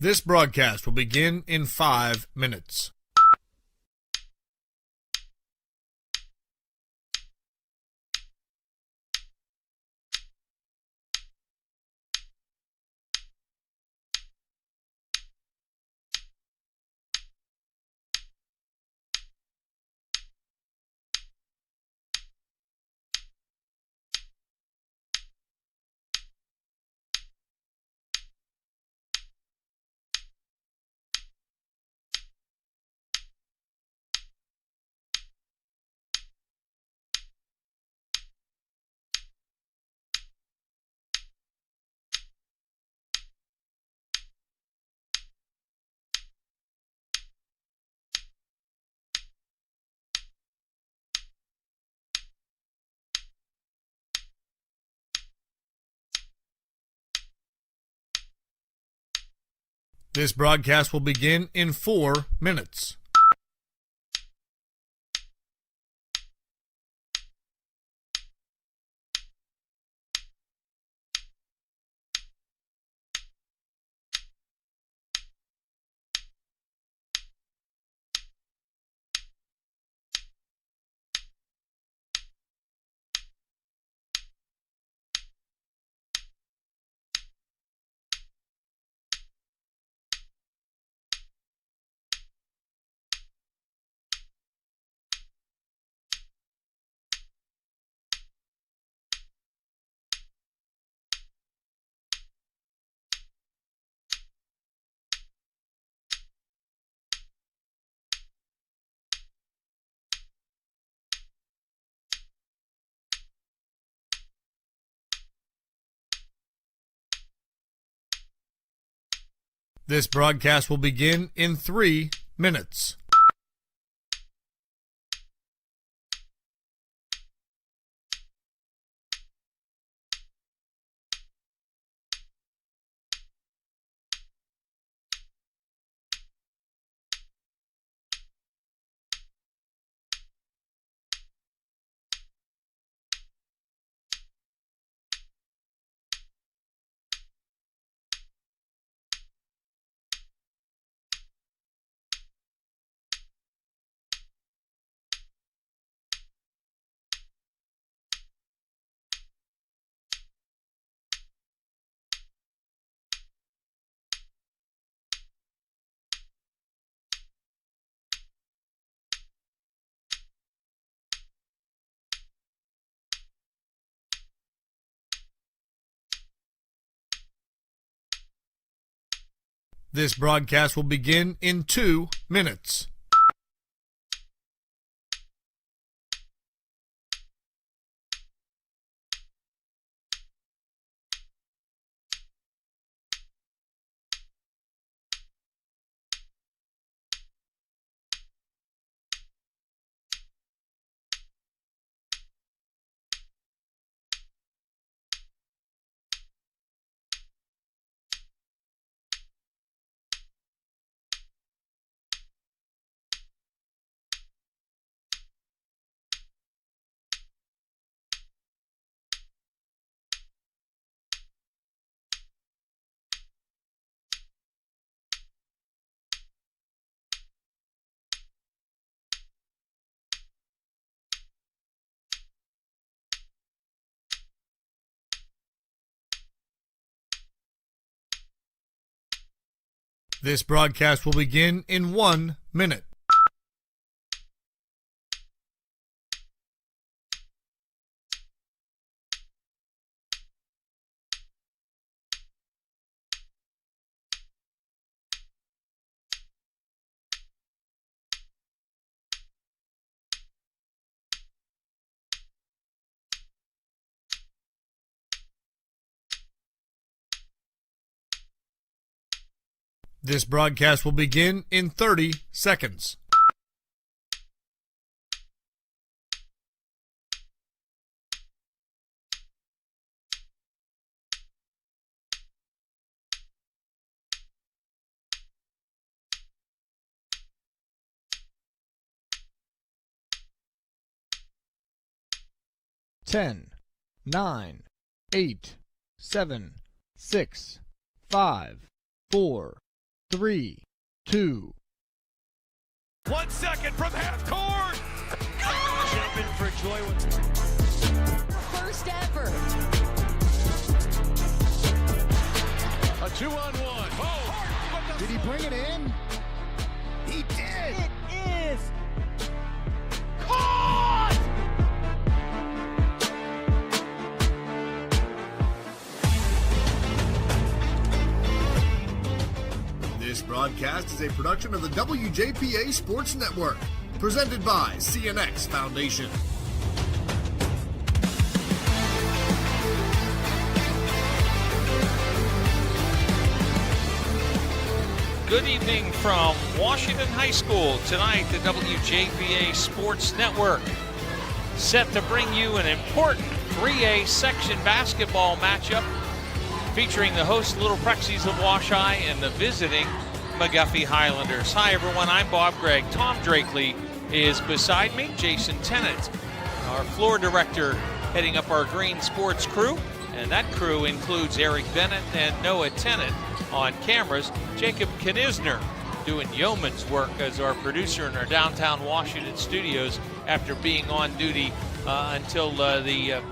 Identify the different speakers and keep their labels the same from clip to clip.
Speaker 1: This broadcast will begin in 5 minutes. This broadcast will begin in 4 minutes. This broadcast will begin in 3 minutes. This broadcast will begin in 2 minutes. This broadcast will begin in 1 minute. This broadcast will begin in 30 seconds.
Speaker 2: Ten, 9, 8, 7, 6, 5, 4, 3, 2.
Speaker 3: 1 second from half court. Jumping for joy.
Speaker 4: First ever.
Speaker 3: A 2-on-1. Oh,
Speaker 2: Did he bring it in? He did.
Speaker 4: It is.
Speaker 3: caught!
Speaker 1: This broadcast is a production of the WJPA Sports Network, presented by CNX Foundation.
Speaker 5: Good evening from Washington High School. Tonight, the WJPA Sports Network set to bring you an important 3A section basketball matchup featuring the host Little Prexies of Wash High and the visiting McGuffey Highlanders. Hi everyone, I'm Bob Gregg. Tom Drakely is beside me, Jason Tennant, our floor director heading up our green sports crew, and that crew includes Eric Bennett and Noah Tennant on cameras, Jacob Knisner doing yeoman's work as our producer in our downtown Washington studios after being on duty until the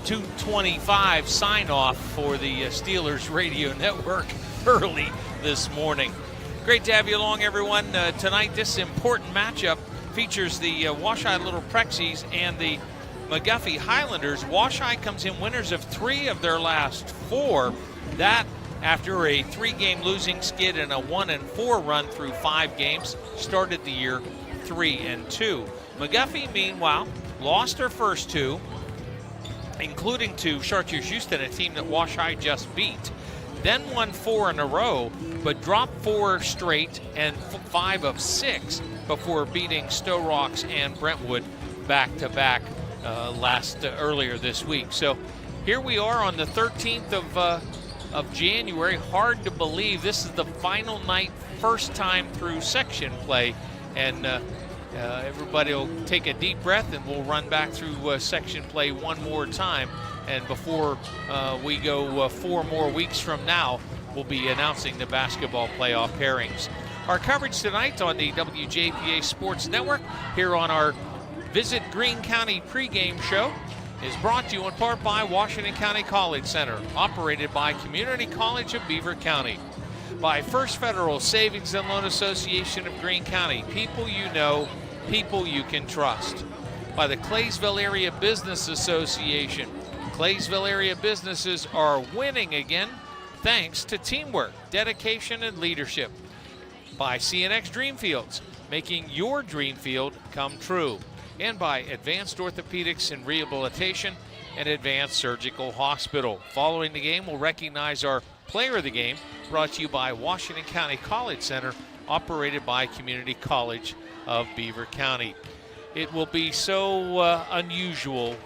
Speaker 5: 2:25 sign-off for the Steelers radio network early this morning. Great to have you along, everyone. Tonight, this important matchup features the Wash High Little Prexies and the McGuffey Highlanders. Wash High comes in winners of 3 of their last 4. That after a 3-game losing skid and a 1-4 run through 5 games, started the year 3-2. McGuffey, meanwhile, lost their first 2, including to Chartiers Houston, a team that Wash High just beat. Then won 4 in a row, but dropped 4 straight and 5 of 6 before beating Stowe Rocks and Brentwood back-to-back earlier this week. So here we are on the 13th of January. Hard to believe this is the final night, first time through section play, and everybody will take a deep breath and we'll run back through section play one more time. And before we go 4 more weeks from now, we'll be announcing the basketball playoff pairings. Our coverage tonight on the WJPA Sports Network here on our Visit Greene County pregame show is brought to you in part by Washington County College Center, operated by Community College of Beaver County. By First Federal Savings and Loan Association of Greene County, people you know, people you can trust. By the Claysville Area Business Association. Claysville area businesses are winning again thanks to teamwork, dedication, and leadership. By CNX Dreamfields, making your dream field come true. And by Advanced Orthopedics and Rehabilitation and Advanced Surgical Hospital. Following the game, we'll recognize our player of the game, brought to you by Washington County College Center, operated by Community College of Beaver County. It will be so unusual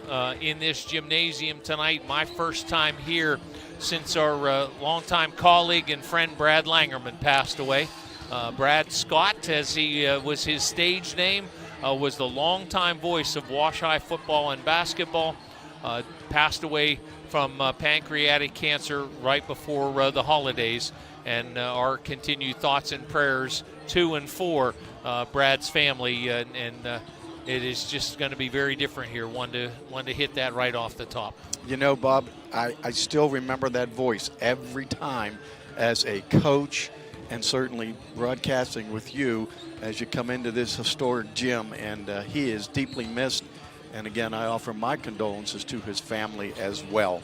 Speaker 5: in this gymnasium tonight. My first time here since our longtime colleague and friend Brad Langerman passed away. Brad Scott, as he was his stage name, was the longtime voice of Wash High football and basketball. Passed away from pancreatic cancer right before the holidays. And our continued thoughts and prayers to and for Brad's family. It is just going to be very different here. One to hit that right off the top.
Speaker 6: You know, Bob, I still remember that voice every time as a coach, and certainly broadcasting with you as you come into this historic gym, and he is deeply missed. And again, I offer my condolences to his family as well.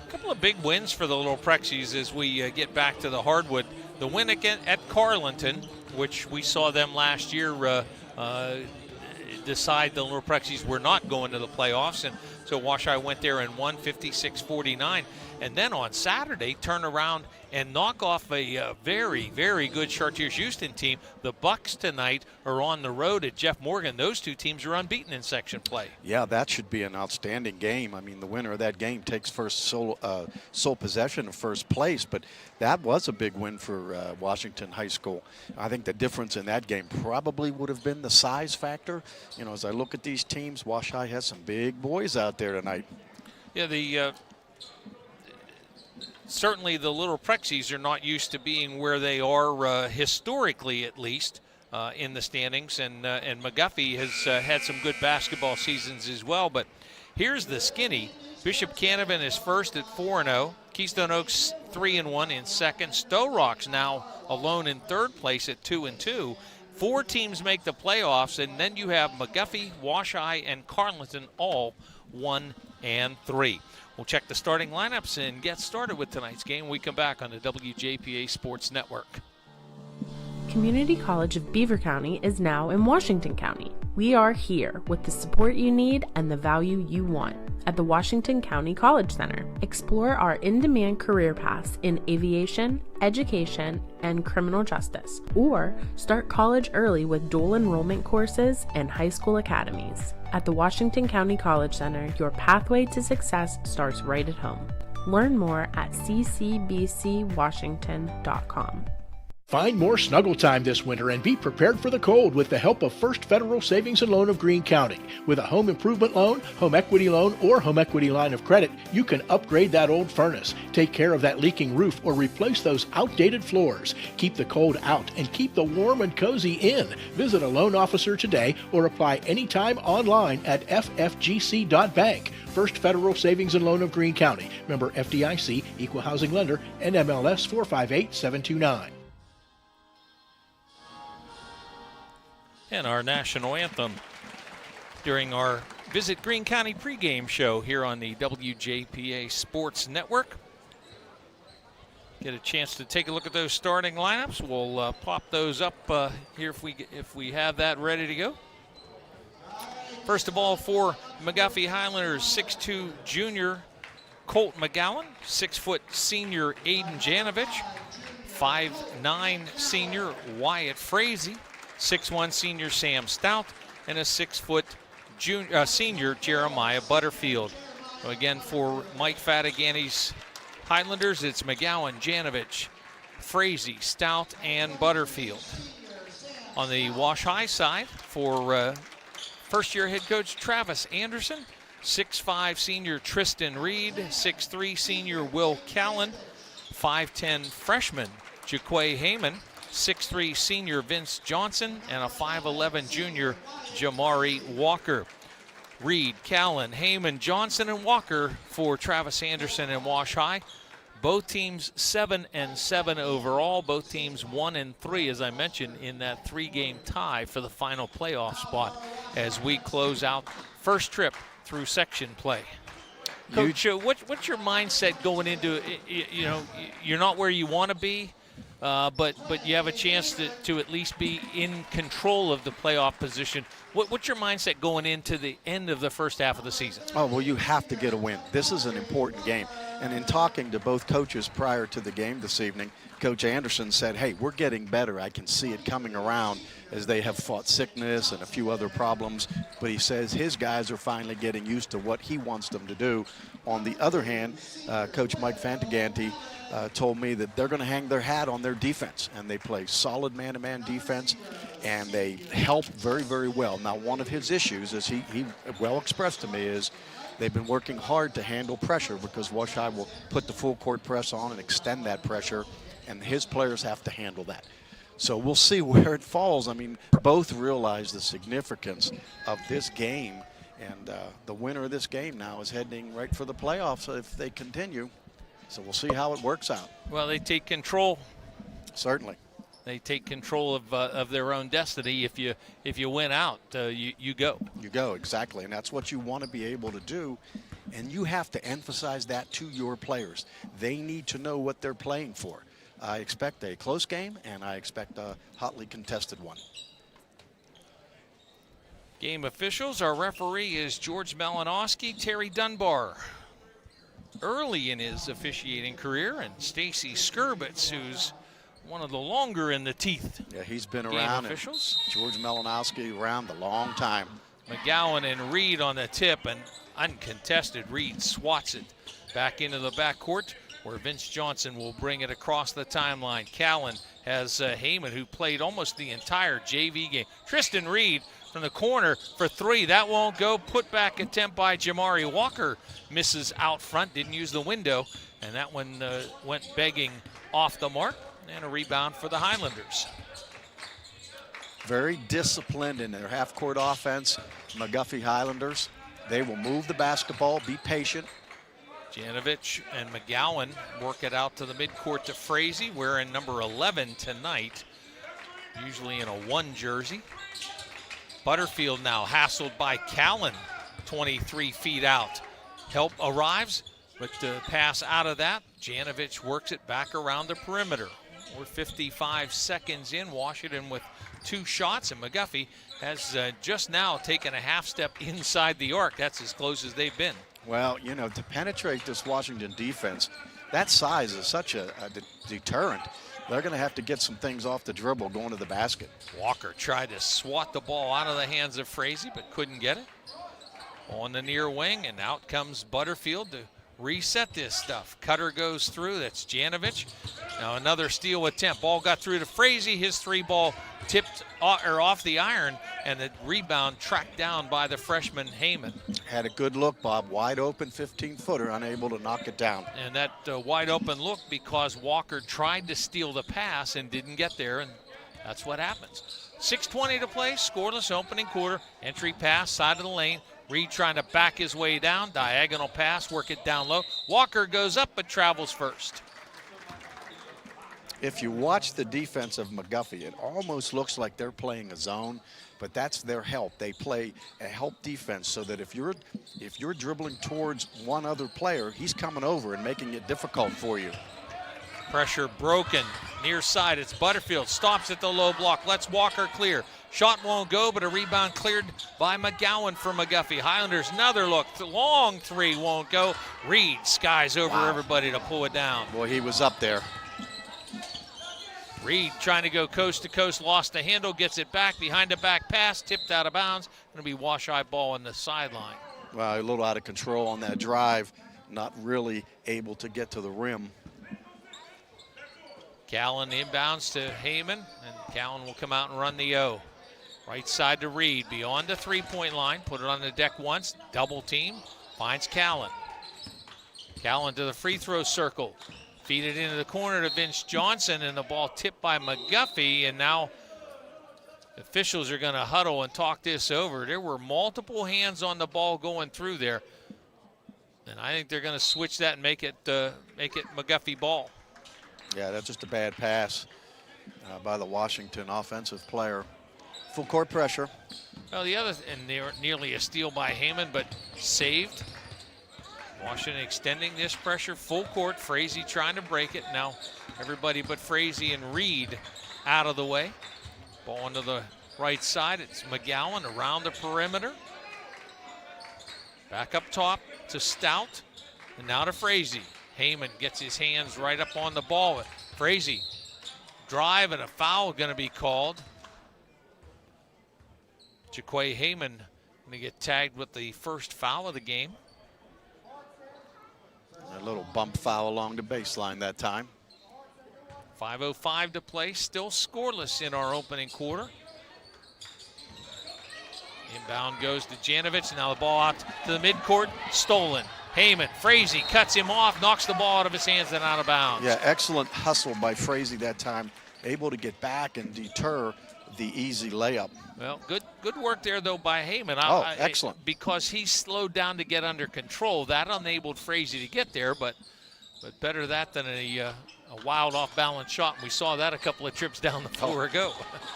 Speaker 5: A couple of big wins for the Little Prexies as we get back to the hardwood. The win again at Carlinton, which we saw them last year decide the Little Prexies were not going to the playoffs, and so Wash High went there and won 56-49. And then on Saturday, turn around and knock off a very, very good Chartiers Houston team. The Bucks tonight are on the road at Jeff Morgan. Those two teams are unbeaten in section play.
Speaker 6: Yeah, that should be an outstanding game. I mean, the winner of that game takes sole possession of first place, but that was a big win for Washington High School. I think the difference in that game probably would have been the size factor. You know, as I look at these teams, Wash High has some big boys out there tonight.
Speaker 5: Yeah, the certainly the Little Prexies are not used to being where they are historically, at least, in the standings. And McGuffey has had some good basketball seasons as well. But here's the skinny. Bishop Canevin is first at 4-0. Keystone Oaks 3-1 in second. Stowe Rock's now alone in third place at 2-2. 4 teams make the playoffs, and then you have McGuffey, Wash-I, and Carleton all 1 and 3. We'll check the starting lineups and get started with tonight's game when we come back on the WJPA Sports Network.
Speaker 4: Community College of Beaver County is now in Washington County. We are here with the support you need and the value you want at the Washington County College Center. Explore our in-demand career paths in aviation, education, and criminal justice, or start college early with dual enrollment courses and high school academies. At the Washington County College Center, your pathway to success starts right at home. Learn more at ccbcwashington.com.
Speaker 2: Find more snuggle time this winter and be prepared for the cold with the help of First Federal Savings and Loan of Greene County. With a home improvement loan, home equity loan, or home equity line of credit, you can upgrade that old furnace, take care of that leaking roof, or replace those outdated floors. Keep the cold out and keep the warm and cozy in. Visit a loan officer today or apply anytime online at ffgc.bank. First Federal Savings and Loan of Greene County. Member FDIC, Equal Housing Lender, NMLS 458729.
Speaker 5: And our national anthem during our Visit Greene County pregame show here on the WJPA Sports Network. Get a chance to take a look at those starting lineups. We'll pop those up here if we have that ready to go. First of all, for McGuffey Highlanders, 6'2" junior Colt McGowan, 6' senior Aiden Janovich, 5'9" senior Wyatt Frazee, 6'1" senior Sam Stout, and a 6' senior Jeremiah Butterfield. So again, for Mike Fatigani's Highlanders, it's McGowan, Janovich, Frazee, Stout, and Butterfield. On the Wash-I side, for first-year head coach Travis Anderson, 6'5" senior Tristan Reed, 6'3" senior Will Callan, 5'10" freshman Jaquay Heyman, 6'3" senior Vince Johnson, and a 5'11" junior Jamari Walker. Reed, Callan, Heyman, Johnson, and Walker for Travis Anderson and Wash-I. Both teams 7-7 overall. Both teams 1-3, as I mentioned, in that 3-game tie for the final playoff spot as we close out first trip through section play. Coach, what's your mindset going into it? You know, you're not where you want to be. But you have a chance to at least be in control of the playoff position. What's your mindset going into the end of the first half of the season?
Speaker 6: Oh, well, you have to get a win. This is an important game. And in talking to both coaches prior to the game this evening, Coach Anderson said, hey, we're getting better. I can see it coming around as they have fought sickness and a few other problems. But he says his guys are finally getting used to what he wants them to do. On the other hand, Coach Mike Fantaganti told me that they're going to hang their hat on their defense, and they play solid man-to-man defense, and they help very, very well. Now, one of his issues, as he well expressed to me, is they've been working hard to handle pressure because Wash-I will put the full court press on and extend that pressure, and his players have to handle that. So we'll see where it falls. I mean, both realize the significance of this game, and the winner of this game now is heading right for the playoffs if they continue. So we'll see how it works out.
Speaker 5: Well, they take control.
Speaker 6: Certainly.
Speaker 5: They take control of their own destiny. If you win out, you go.
Speaker 6: You go, exactly. And that's what you want to be able to do. And you have to emphasize that to your players. They need to know what they're playing for. I expect a close game, and I expect a hotly contested one.
Speaker 5: Game officials, our referee is George Malinowski, Terry Dunbar. Early in his officiating career, and Stacy Skurbitz, who's one of the longer in the teeth.
Speaker 6: Yeah, he's been around.
Speaker 5: Officials.
Speaker 6: George Malinowski around a long time.
Speaker 5: McGowan and Reed on the tip, and uncontested. Reed swats it back into the backcourt, where Vince Johnson will bring it across the timeline. Callan has Heyman, who played almost the entire JV game. Tristan Reed from the corner for three. That won't go. Put back attempt by Jamari Walker. Misses out front, didn't use the window, and that one went begging off the mark. And a rebound for the Highlanders.
Speaker 6: Very disciplined in their half-court offense. McGuffey Highlanders, they will move the basketball, be patient.
Speaker 5: Janovich and McGowan work it out to the midcourt to Frazee, wearing number 11 tonight, usually in a 1 jersey. Butterfield now hassled by Callan, 23 feet out. Help arrives, but the pass out of that, Janovich works it back around the perimeter. We're 55 seconds in, Washington with 2 shots, and McGuffey has just now taken a half step inside the arc. That's as close as they've been.
Speaker 6: Well, you know, to penetrate this Washington defense, that size is such a deterrent. They're going to have to get some things off the dribble going to the basket.
Speaker 5: Walker tried to swat the ball out of the hands of Frazee, but couldn't get it. On the near wing, and out comes Butterfield to reset this stuff. Cutter goes through, that's Janovich. Now another steal attempt. Ball got through to Frazee, his 3-ball tipped off the iron, and the rebound tracked down by the freshman Heyman.
Speaker 6: Had a good look, Bob. Wide open 15-footer, unable to knock it down.
Speaker 5: And that wide open look because Walker tried to steal the pass and didn't get there, and that's what happens. 6:20 to play, scoreless opening quarter. Entry pass, side of the lane. Reed trying to back his way down, diagonal pass, work it down low. Walker goes up but travels first.
Speaker 6: If you watch the defense of McGuffey, it almost looks like they're playing a zone, but that's their help. They play a help defense so that if you're dribbling towards one other player, he's coming over and making it difficult for you.
Speaker 5: Pressure broken, near side, it's Butterfield, stops at the low block, lets Walker clear. Shot won't go, but a rebound cleared by McGowan for McGuffey. Highlanders, another look, long 3 won't go. Reed skies over everybody to pull it down.
Speaker 6: Boy, he was up there.
Speaker 5: Reed trying to go coast to coast, lost the handle, gets it back, behind the back pass, tipped out of bounds. Going to be wash-eye ball on the sideline.
Speaker 6: Well, a little out of control on that drive, not really able to get to the rim.
Speaker 5: Callan inbounds to Heyman, and Callan will come out and run the O. Right side to Reed, beyond the 3-point line, put it on the deck once, double team, finds Callan. Callan to the free throw circle, feed it into the corner to Vince Johnson, and the ball tipped by McGuffey, and now officials are going to huddle and talk this over. There were multiple hands on the ball going through there, and I think they're going to switch that and make it McGuffey ball.
Speaker 6: Yeah, that's just a bad pass by the Washington offensive player. Full court pressure.
Speaker 5: Well, the other, and nearly a steal by Heyman, but saved. Washington extending this pressure full court. Frazee trying to break it. Now everybody but Frazee and Reed out of the way. Ball onto the right side. It's McGowan around the perimeter. Back up top to Stout, and now to Frazee. Heyman gets his hands right up on the ball. Frazee drive, and a foul going to be called. Jaquay Heyman going to get tagged with the first foul of the game.
Speaker 6: A little bump foul along the baseline that time.
Speaker 5: 5:05 to play, still scoreless in our opening quarter. Inbound goes to Janovich, now the ball out to the midcourt, stolen. Heyman, Frazee cuts him off, knocks the ball out of his hands and out of bounds.
Speaker 6: Yeah, excellent hustle by Frazee that time, able to get back and deter the easy layup.
Speaker 5: Well, good work there, though, by Heyman.
Speaker 6: Excellent.
Speaker 5: Because he slowed down to get under control. That enabled Frazee to get there, but better that than a wild off-balance shot. We saw that a couple of trips down the floor ago.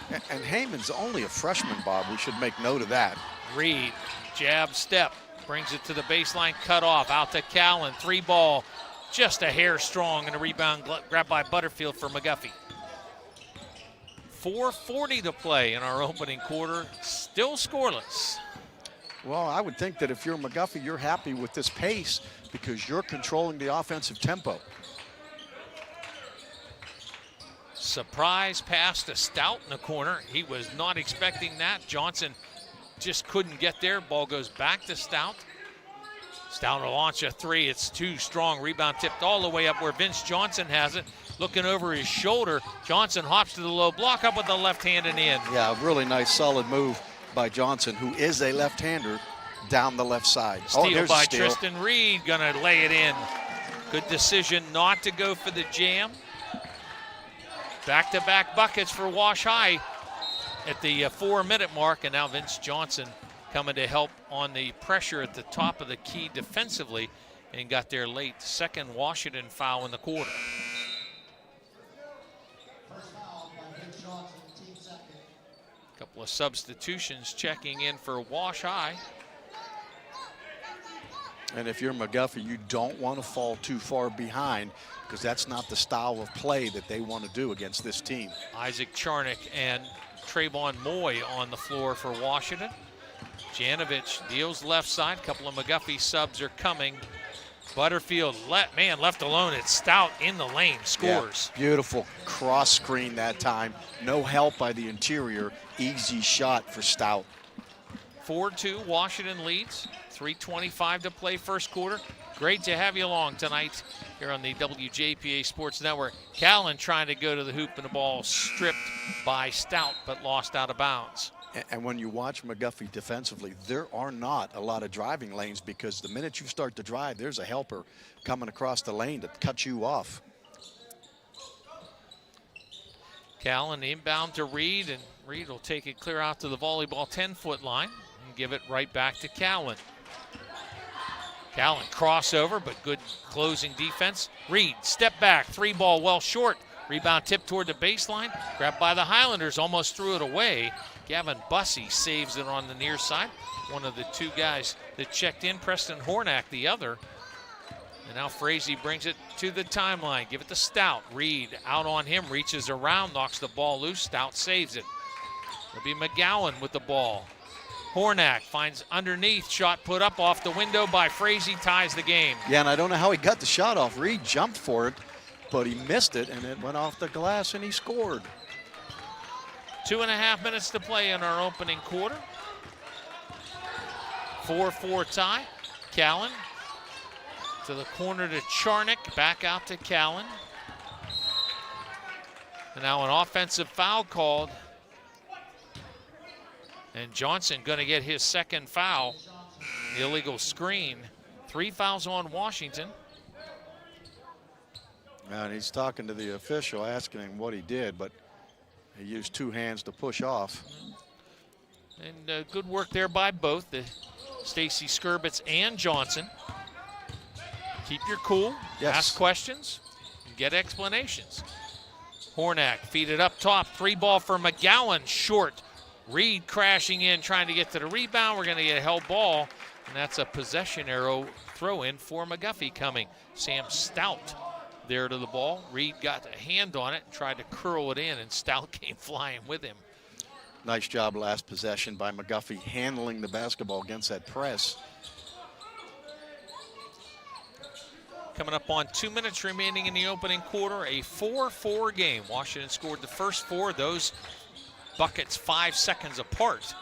Speaker 6: And Heyman's only a freshman, Bob. We should make note of that.
Speaker 5: Reed, jab, step, brings it to the baseline, cut off, out to Callan. 3-ball, just a hair strong, and a rebound grabbed by Butterfield for McGuffey. 4:40 to play in our opening quarter, still scoreless.
Speaker 6: Well, I would think that if you're McGuffey, you're happy with this pace because you're controlling the offensive tempo.
Speaker 5: Surprise pass to Stout in the corner. He was not expecting that. Johnson just couldn't get there. Ball goes back to Stout. Stout will launch a 3. It's too strong. Rebound tipped all the way up where Vince Johnson has it. Looking over his shoulder, Johnson hops to the low block, up with the left hand and in.
Speaker 6: Yeah, a really nice solid move by Johnson, who is a left-hander, down the left side.
Speaker 5: Steal by
Speaker 6: steal.
Speaker 5: Tristan Reed, gonna lay it in. Good decision not to go for the jam. Back-to-back buckets for Wash High at the 4-minute mark, and now Vince Johnson coming to help on the pressure at the top of the key defensively and got there late. Second Washington foul in the quarter. Couple of substitutions checking in for Wash High.
Speaker 6: And if you're McGuffey, you don't want to fall too far behind, because that's not the style of play that they want to do against this team.
Speaker 5: Isaac Charnick and Trayvon Moy on the floor for Washington. Janovich deals left side. A couple of McGuffey subs are coming. Butterfield, left alone. It's Stout in the lane, scores.
Speaker 6: Yeah, beautiful cross screen that time. No help by the interior. Easy shot for Stout.
Speaker 5: 4-2, Washington leads. 3:25 to play first quarter. Great to have you along tonight here on the WJPA Sports Network. Callan trying to go to the hoop and the ball stripped by Stout, but lost out of bounds.
Speaker 6: And when you watch McGuffey defensively, there are not a lot of driving lanes, because the minute you start to drive, there's a helper coming across the lane to cut you off.
Speaker 5: Callan inbound to Reed, and Reed will take it clear out to the volleyball 10-foot line and give it right back to Callan. Callan crossover, but good closing defense. Reed, step back, 3-ball well short. Rebound tip toward the baseline. Grabbed by the Highlanders, almost threw it away. Gavin Bussey saves it on the near side. One of the two guys that checked in, Preston Hornack the other. And now Frazee brings it to the timeline. Give it to Stout. Reed out on him, reaches around, knocks the ball loose. Stout saves it. It'll be McGowan with the ball. Hornack finds underneath, shot put up off the window by Frazee, ties the game.
Speaker 6: Yeah, and I don't know how he got the shot off. Reed jumped for it, but he missed it, and it went off the glass, and he scored.
Speaker 5: 2.5 minutes to play in our opening quarter. 4-4 tie. Callan to the corner to Charnick, back out to Callan. And now an offensive foul called. And Johnson going to get his second foul. The illegal screen. 3 fouls on Washington.
Speaker 6: And he's talking to the official, asking him what he did, but he used 2 hands to push off.
Speaker 5: And good work there by both, the Stacy Skurbitz and Johnson. Keep your cool,
Speaker 6: yes.
Speaker 5: Ask questions, and get explanations. Hornack feed it up top, 3-ball for McGowan, short. Reed crashing in, trying to get to the rebound. We're going to get a held ball, and that's a possession arrow throw in for McGuffey coming. Sam Stout there to the ball. Reed got a hand on it, tried to curl it in, and Stout came flying with him.
Speaker 6: Nice job last possession by McGuffey, handling the basketball against that press.
Speaker 5: Coming up on 2 minutes remaining in the opening quarter, a 4-4 game. Washington scored the first 4, those buckets 5 seconds apart.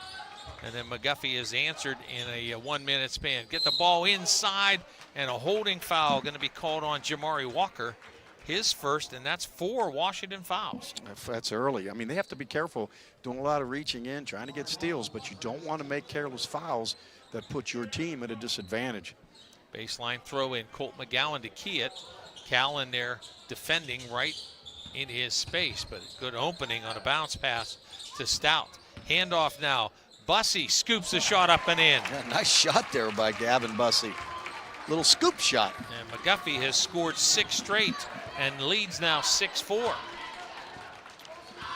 Speaker 5: And then McGuffey has answered in a 1-minute span. Get the ball inside, and a holding foul going to be called on Jamari Walker. His first, and that's 4 Washington fouls.
Speaker 6: That's early. I mean, they have to be careful, doing a lot of reaching in, trying to get steals, but you don't want to make careless fouls that put your team at a disadvantage.
Speaker 5: Baseline throw in, Colt McGowan to key it. Callan there defending right in his space, but good opening on a bounce pass to Stout. Handoff now. Bussey scoops the shot up and in.
Speaker 6: Yeah, nice shot there by Gavin Bussey. Little scoop shot.
Speaker 5: And McGuffey has scored 6 straight and leads now 6-4.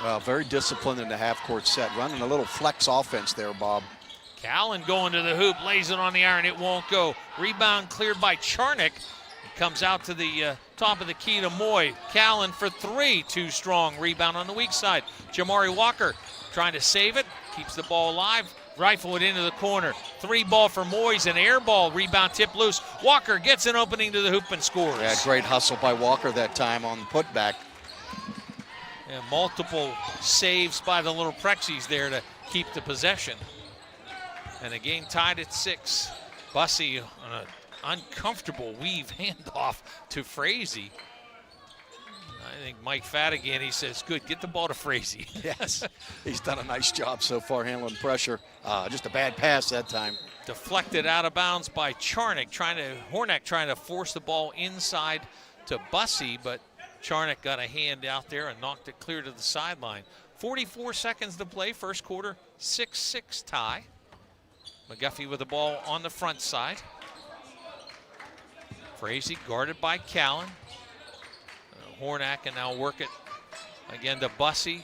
Speaker 6: Well, very disciplined in the half-court set, running a little flex offense there, Bob.
Speaker 5: Callan going to the hoop, lays it on the iron, it won't go. Rebound cleared by Charnick. It comes out to the top of the key to Moy. Callan for 3, too strong. Rebound on the weak side. Jamari Walker trying to save it, keeps the ball alive, rifle it into the corner. 3-ball for Moyes, an air ball, rebound tip loose. Walker gets an opening to the hoop and scores.
Speaker 6: Yeah, great hustle by Walker that time on the putback.
Speaker 5: And multiple saves by the little Prexies there to keep the possession. And a game tied at 6. Bussey on an uncomfortable weave handoff to Frazee. I think Mike Fadigan, he says, good, get the ball to Frazee.
Speaker 6: Yes, he's done a nice job so far handling pressure. Just a bad pass that time.
Speaker 5: Deflected out of bounds by Charnick, Hornak trying to force the ball inside to Bussey, but Charnick got a hand out there and knocked it clear to the sideline. 44 seconds to play, first quarter, 6-6 tie. McGuffey with the ball on the front side. Frazee guarded by Callan. Hornak can now work it again to Bussey.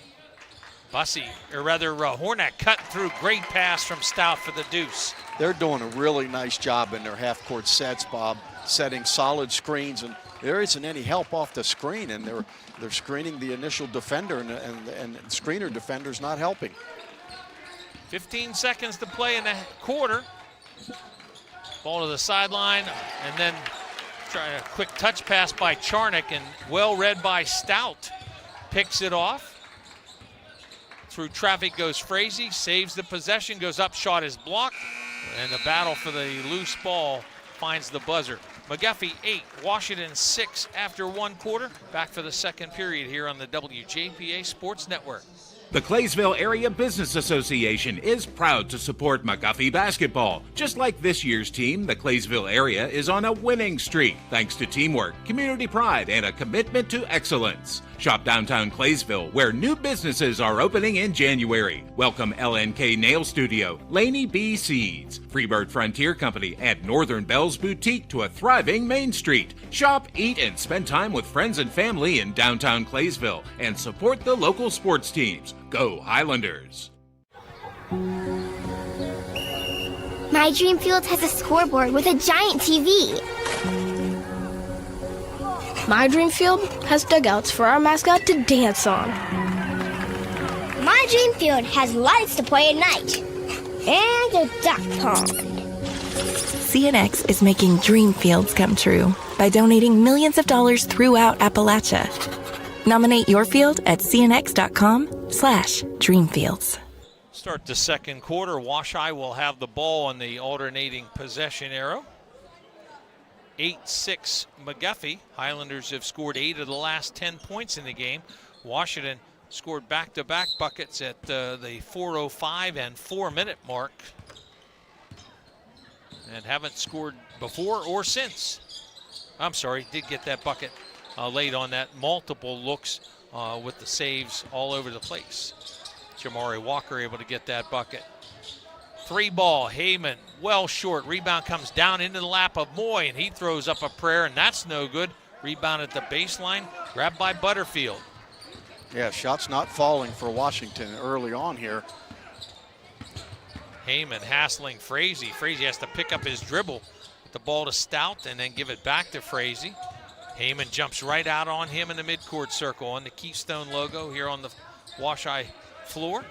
Speaker 5: Hornak cut through. Great pass from Stout for the deuce.
Speaker 6: They're doing a really nice job in their half-court sets, Bob, setting solid screens, and there isn't any help off the screen, and they're screening the initial defender, and screener defender's not helping.
Speaker 5: 15 seconds to play in the quarter. Ball to the sideline, and then trying a quick touch pass by Charnick, and well read by Stout. Picks it off. Through traffic goes Frazee, saves the possession, goes up, shot is blocked, and the battle for the loose ball finds the buzzer. McGuffey 8, Washington 6 after one quarter. Back for the second period here on the WJPA Sports Network.
Speaker 7: The Claysville Area Business Association is proud to support McGuffey basketball. Just like this year's team, the Claysville area is on a winning streak thanks to teamwork, community pride, and a commitment to excellence. Shop downtown Claysville, where new businesses are opening in January. Welcome LNK Nail Studio, Laney B Seeds, Freebird Frontier Company, and Northern Bells Boutique to a thriving Main Street. Shop, eat, and spend time with friends and family in downtown Claysville, and support the local sports teams. Go Highlanders!
Speaker 8: My dream field has a scoreboard with a giant TV.
Speaker 9: My dream field has dugouts for our mascot to dance on.
Speaker 8: My dream field has lights to play at night. And a duck pond.
Speaker 10: CNX is making dream fields come true by donating millions of dollars throughout Appalachia. Nominate your field at cnx.com/dreamfields.
Speaker 5: Start the second quarter. Wash-I will have the ball on the alternating possession arrow. 8-6 McGuffey. Highlanders have scored 8 of the last 10 points in the game. Washington scored back-to-back buckets at the 4:05 and 4-minute mark, and haven't scored before or since. I'm sorry, did get that bucket late on that. Multiple looks with the saves all over the place. Jamari Walker able to get that bucket. 3 ball, Heyman, well short. Rebound comes down into the lap of Moy, and he throws up a prayer, and that's no good. Rebound at the baseline, grabbed by Butterfield.
Speaker 6: Yeah, shots not falling for Washington early on here.
Speaker 5: Heyman hassling Frazee. Frazee has to pick up his dribble with the ball to Stout and then give it back to Frazee. Heyman jumps right out on him in the midcourt circle on the Keystone logo here on the Wash-I floor.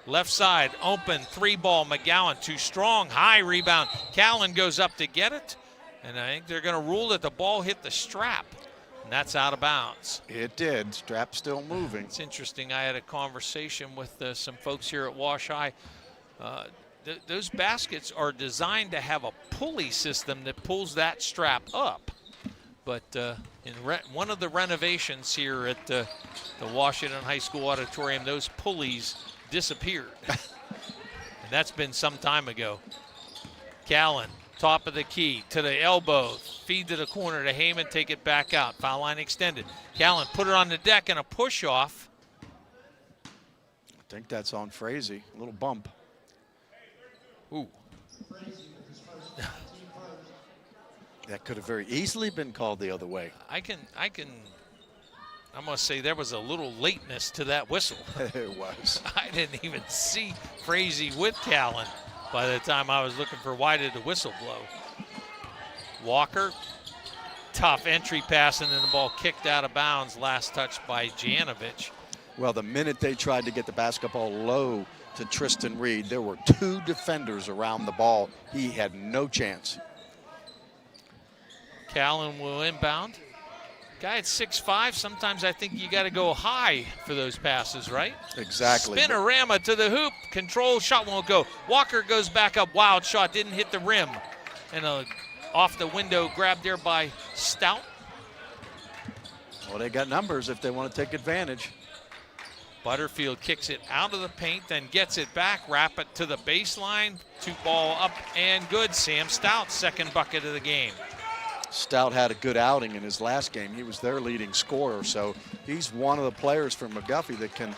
Speaker 5: Left side, open, 3 ball, McGowan, too strong, high rebound. Callan goes up to get it, and I think they're going to rule that the ball hit the strap, and that's out of bounds.
Speaker 6: It did, strap still moving.
Speaker 5: It's interesting, I had a conversation with some folks here at Wash-I. Those baskets are designed to have a pulley system that pulls that strap up. But in one of the renovations here at the Washington High School Auditorium, those pulleys disappeared. And that's been some time ago. Callan, top of the key, to the elbow, feed to the corner to Heyman, take it back out. Foul line extended. Callan put it on the deck and a push-off.
Speaker 6: I think that's on Frazee, a little bump.
Speaker 5: Ooh.
Speaker 6: That could have very easily been called the other way.
Speaker 5: I must say there was a little lateness to that whistle.
Speaker 6: It was.
Speaker 5: I didn't even see Frazee with Callan by the time I was looking for why did the whistle blow. Walker, tough entry pass, and then the ball kicked out of bounds. Last touch by Janovic.
Speaker 6: Well, the minute they tried to get the basketball low to Tristan Reed, there were 2 defenders around the ball. He had no chance.
Speaker 5: Callan will inbound. Guy at 6'5", sometimes I think you got to go high for those passes, right?
Speaker 6: Exactly.
Speaker 5: Spinorama to the hoop. Control shot won't go. Walker goes back up. Wild shot didn't hit the rim. And off the window grab there by Stout.
Speaker 6: Well, they got numbers if they want to take advantage.
Speaker 5: Butterfield kicks it out of the paint, then gets it back, wrap it to the baseline. 2-ball up and good. Sam Stout, second bucket of the game.
Speaker 6: Stout had a good outing in his last game. He was their leading scorer, so he's one of the players from McGuffey that can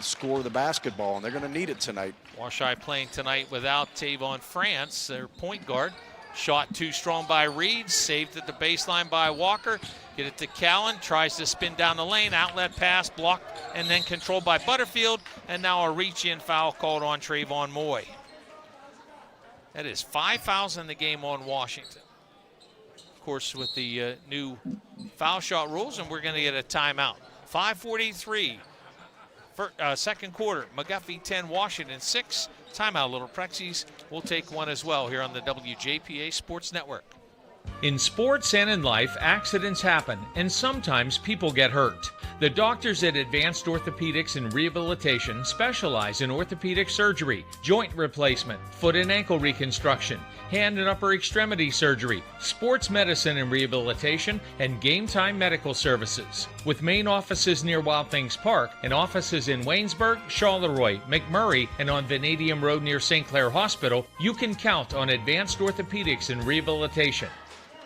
Speaker 6: score the basketball, and they're going to need it tonight.
Speaker 5: Wash-Eye playing tonight without Tavon France, their point guard. Shot too strong by Reed, saved at the baseline by Walker. Get it to Callan, tries to spin down the lane, outlet pass, blocked, and then controlled by Butterfield, and now a reach-in foul called on Trayvon Moy. That is 5 fouls in the game on Washington. Of course, with the new foul shot rules, and we're going to get a timeout. 5:43, second quarter. McGuffey 10, Washington 6. Timeout, Little Prexies. We'll take one as well here on the WJPA Sports Network.
Speaker 11: In sports and in life, accidents happen, and sometimes people get hurt. The doctors at Advanced Orthopedics and Rehabilitation specialize in orthopedic surgery, joint replacement, foot and ankle reconstruction, hand and upper extremity surgery, sports medicine and rehabilitation, and game time medical services. With main offices near Wild Things Park and offices in Waynesburg, Charleroi, McMurray, and on Vanadium Road near St. Clair Hospital, you can count on Advanced Orthopedics and Rehabilitation.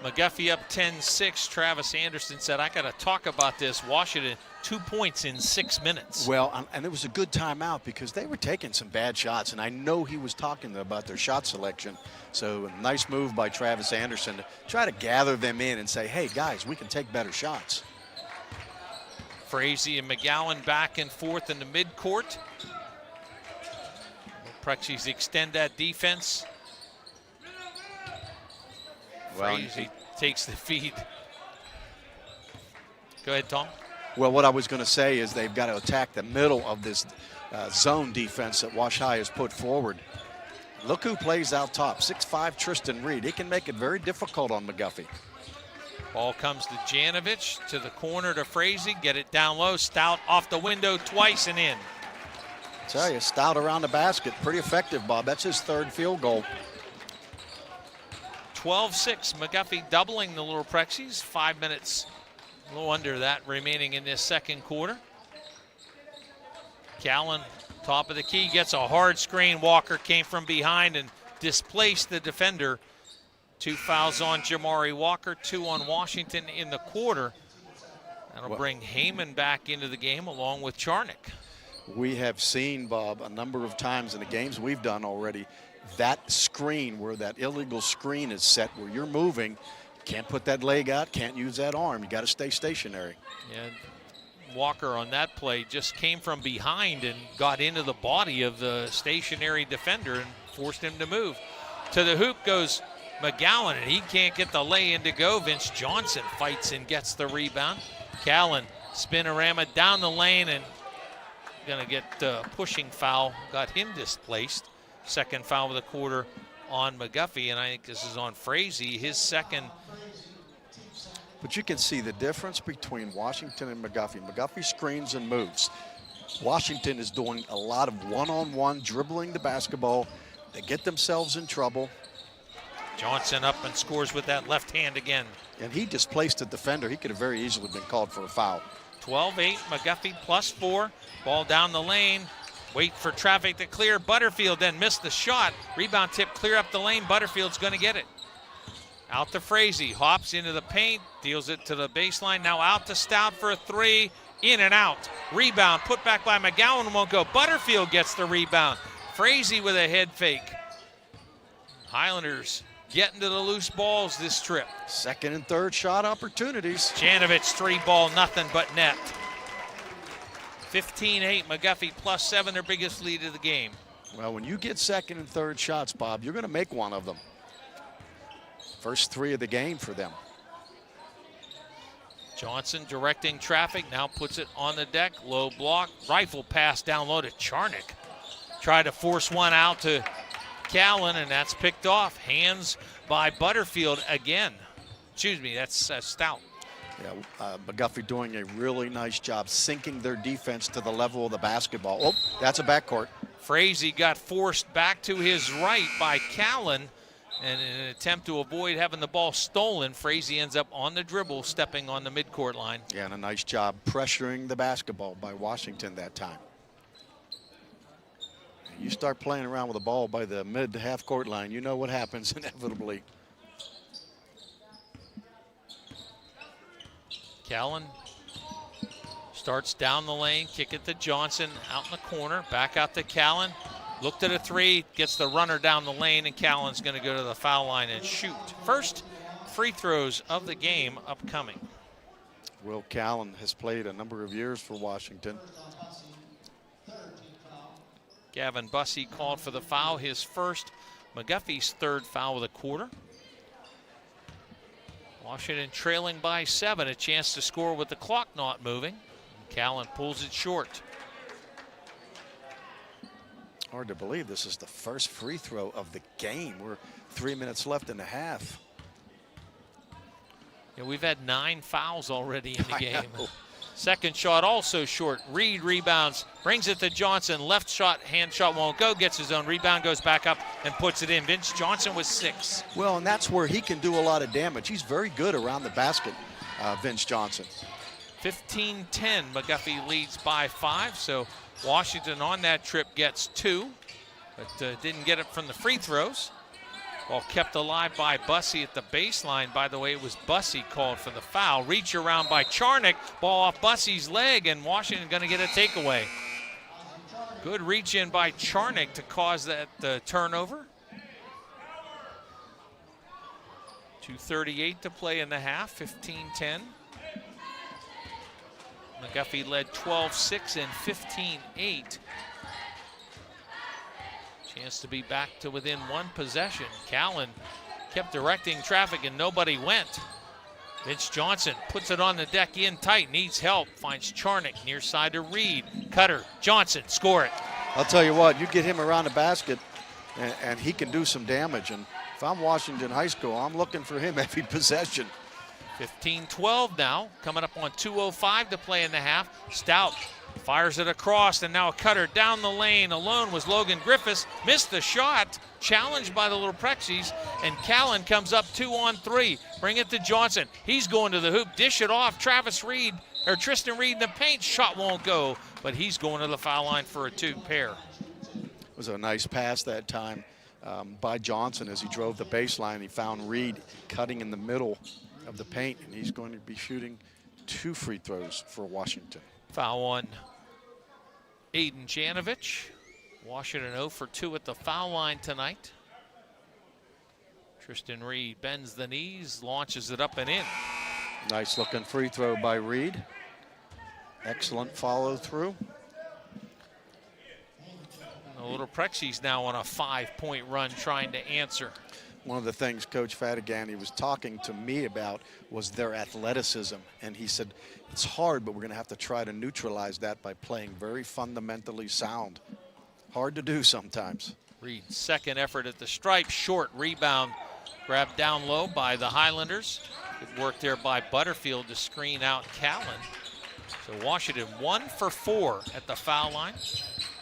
Speaker 5: McGuffey up 10-6. Travis Anderson said, I got to talk about this. Washington, 2 points in 6 minutes.
Speaker 6: Well, and it was a good timeout because they were taking some bad shots, and I know he was talking about their shot selection. So a nice move by Travis Anderson to try to gather them in and say, hey, guys, we can take better shots.
Speaker 5: Frazee and McGowan back and forth in the midcourt. Prexies extend that defense.
Speaker 6: Well,
Speaker 5: Frazee takes the feed. Go ahead, Tom.
Speaker 6: Well, what I was going to say is they've got to attack the middle of this zone defense that Wash High has put forward. Look who plays out top, 6'5" Tristan Reed. He can make it very difficult on McGuffey.
Speaker 5: Ball comes to Janovich, to the corner to Frazee, get it down low. Stout off the window twice and in.
Speaker 6: Tell you, Stout around the basket, pretty effective, Bob. That's his third field goal.
Speaker 5: 12-6, McGuffey doubling the Little Prexies. 5 minutes, a little under that remaining in this second quarter. Callan, top of the key, gets a hard screen. Walker came from behind and displaced the defender. 2 fouls on Jamari Walker, 2 on Washington in the quarter. That'll bring Heyman back into the game along with Charnick.
Speaker 6: We have seen, Bob, a number of times in the games we've done already, that screen where that illegal screen is set where you're moving, can't put that leg out, can't use that arm. You got to stay stationary.
Speaker 5: Yeah, Walker on that play just came from behind and got into the body of the stationary defender and forced him to move. To the hoop goes McGowan, and he can't get the lay in to go. Vince Johnson fights and gets the rebound. Callan spinorama down the lane and gonna get pushing foul, got him displaced. Second foul of the quarter on McGuffey, and I think this is on Frazee, his second.
Speaker 6: But you can see the difference between Washington and McGuffey. McGuffey screens and moves. Washington is doing a lot of one-on-one dribbling the basketball. They get themselves in trouble.
Speaker 5: Johnson up and scores with that left hand again.
Speaker 6: And he displaced the defender. He could have very easily been called for a foul.
Speaker 5: 12-8, McGuffey +4. Ball down the lane. Wait for traffic to clear. Butterfield then missed the shot. Rebound tip, clear up the lane. Butterfield's going to get it. Out to Frazee. Hops into the paint. Deals it to the baseline. Now out to Stout for a 3. In and out. Rebound put back by McGowan. Won't go. Butterfield gets the rebound. Frazee with a head fake. Highlanders getting to the loose balls this trip.
Speaker 6: Second and third shot opportunities.
Speaker 5: Janovich, 3-ball, nothing but net. 15-8, McGuffey +7, their biggest lead of the game.
Speaker 6: Well, when you get second and third shots, Bob, you're going to make one of them. First 3 of the game for them.
Speaker 5: Johnson directing traffic, now puts it on the deck. Low block, rifle pass down low to Charnick. Tried to force one out to Callan, and that's picked off. Hands by Butterfield again. Excuse me, that's Stout.
Speaker 6: Yeah, McGuffey doing a really nice job sinking their defense to the level of the basketball. Oh, that's a backcourt.
Speaker 5: Frazee got forced back to his right by Callan, And in an attempt to avoid having the ball stolen, Frazee ends up on the dribble, stepping on the midcourt line.
Speaker 6: Yeah, and a nice job pressuring the basketball by Washington that time. You start playing around with the ball by the mid to half court line, you know what happens inevitably.
Speaker 5: Callan starts down the lane, kick it to Johnson, out in the corner, back out to Callan. Looked at a three, gets the runner down the lane, and Callan's going to go to the foul line and shoot. First free throws of the game upcoming.
Speaker 6: Will Callan has played a number of years for Washington.
Speaker 5: Gavin Bussey called for the foul, his first, McGuffey's third foul of the quarter. Washington trailing by 7, a chance to score with the clock not moving. Callan pulls it short.
Speaker 6: Hard to believe this is the first free throw of the game. We're 3 minutes left in the half.
Speaker 5: Yeah, we've had 9 fouls already in the game. Second shot also short. Reed rebounds, brings it to Johnson. Left shot, hand shot won't go. Gets his own rebound, goes back up and puts it in. Vince Johnson with 6.
Speaker 6: Well, and that's where he can do a lot of damage. He's very good around the basket, Vince Johnson.
Speaker 5: 15-10, McGuffey leads by 5, so Washington on that trip gets 2, but didn't get it from the free throws. Ball kept alive by Bussey at the baseline. By the way, it was Bussey called for the foul. Reach around by Charnick, ball off Bussey's leg, and Washington going to get a takeaway. Good reach in by Charnick to cause that turnover. 2:38 to play in the half, 15-10. McGuffey led 12-6 and 15-8. Chance to be back to within 1 possession. Callan kept directing traffic and nobody went. Vince Johnson puts it on the deck in tight, needs help, finds Charnick near side to Reed. Cutter, Johnson, score it.
Speaker 6: I'll tell you what, you get him around the basket and he can do some damage. And if I'm Washington High School, I'm looking for him every possession.
Speaker 5: 15-12 now, coming up on 2:05 to play in the half. Stout fires it across, and now a cutter down the lane. Alone was Logan Griffiths. Missed the shot, challenged by the Little Prexies, and Callan comes up 2-on-3. Bring it to Johnson. He's going to the hoop, dish it off. Tristan Reed in the paint. Shot won't go, but he's going to the foul line for a 2 pair.
Speaker 6: It was a nice pass that time by Johnson as he drove the baseline. He found Reed cutting in the middle of the paint, and he's going to be shooting 2 free throws for Washington.
Speaker 5: Foul on Aiden Janovich. Washington 0 for 2 at the foul line tonight. Tristan Reed bends the knees, launches it up and in.
Speaker 6: Nice looking free throw by Reed. Excellent follow through.
Speaker 5: The Little Prexies now on a 5-point run trying to answer.
Speaker 6: One of the things Coach Fatigani was talking to me about was their athleticism. And he said, it's hard, but we're going to have to try to neutralize that by playing very fundamentally sound. Hard to do sometimes.
Speaker 5: Reed's second effort at the stripe, short rebound, grabbed down low by the Highlanders. Good work there by Butterfield to screen out Callan. So Washington 1 for 4 at the foul line.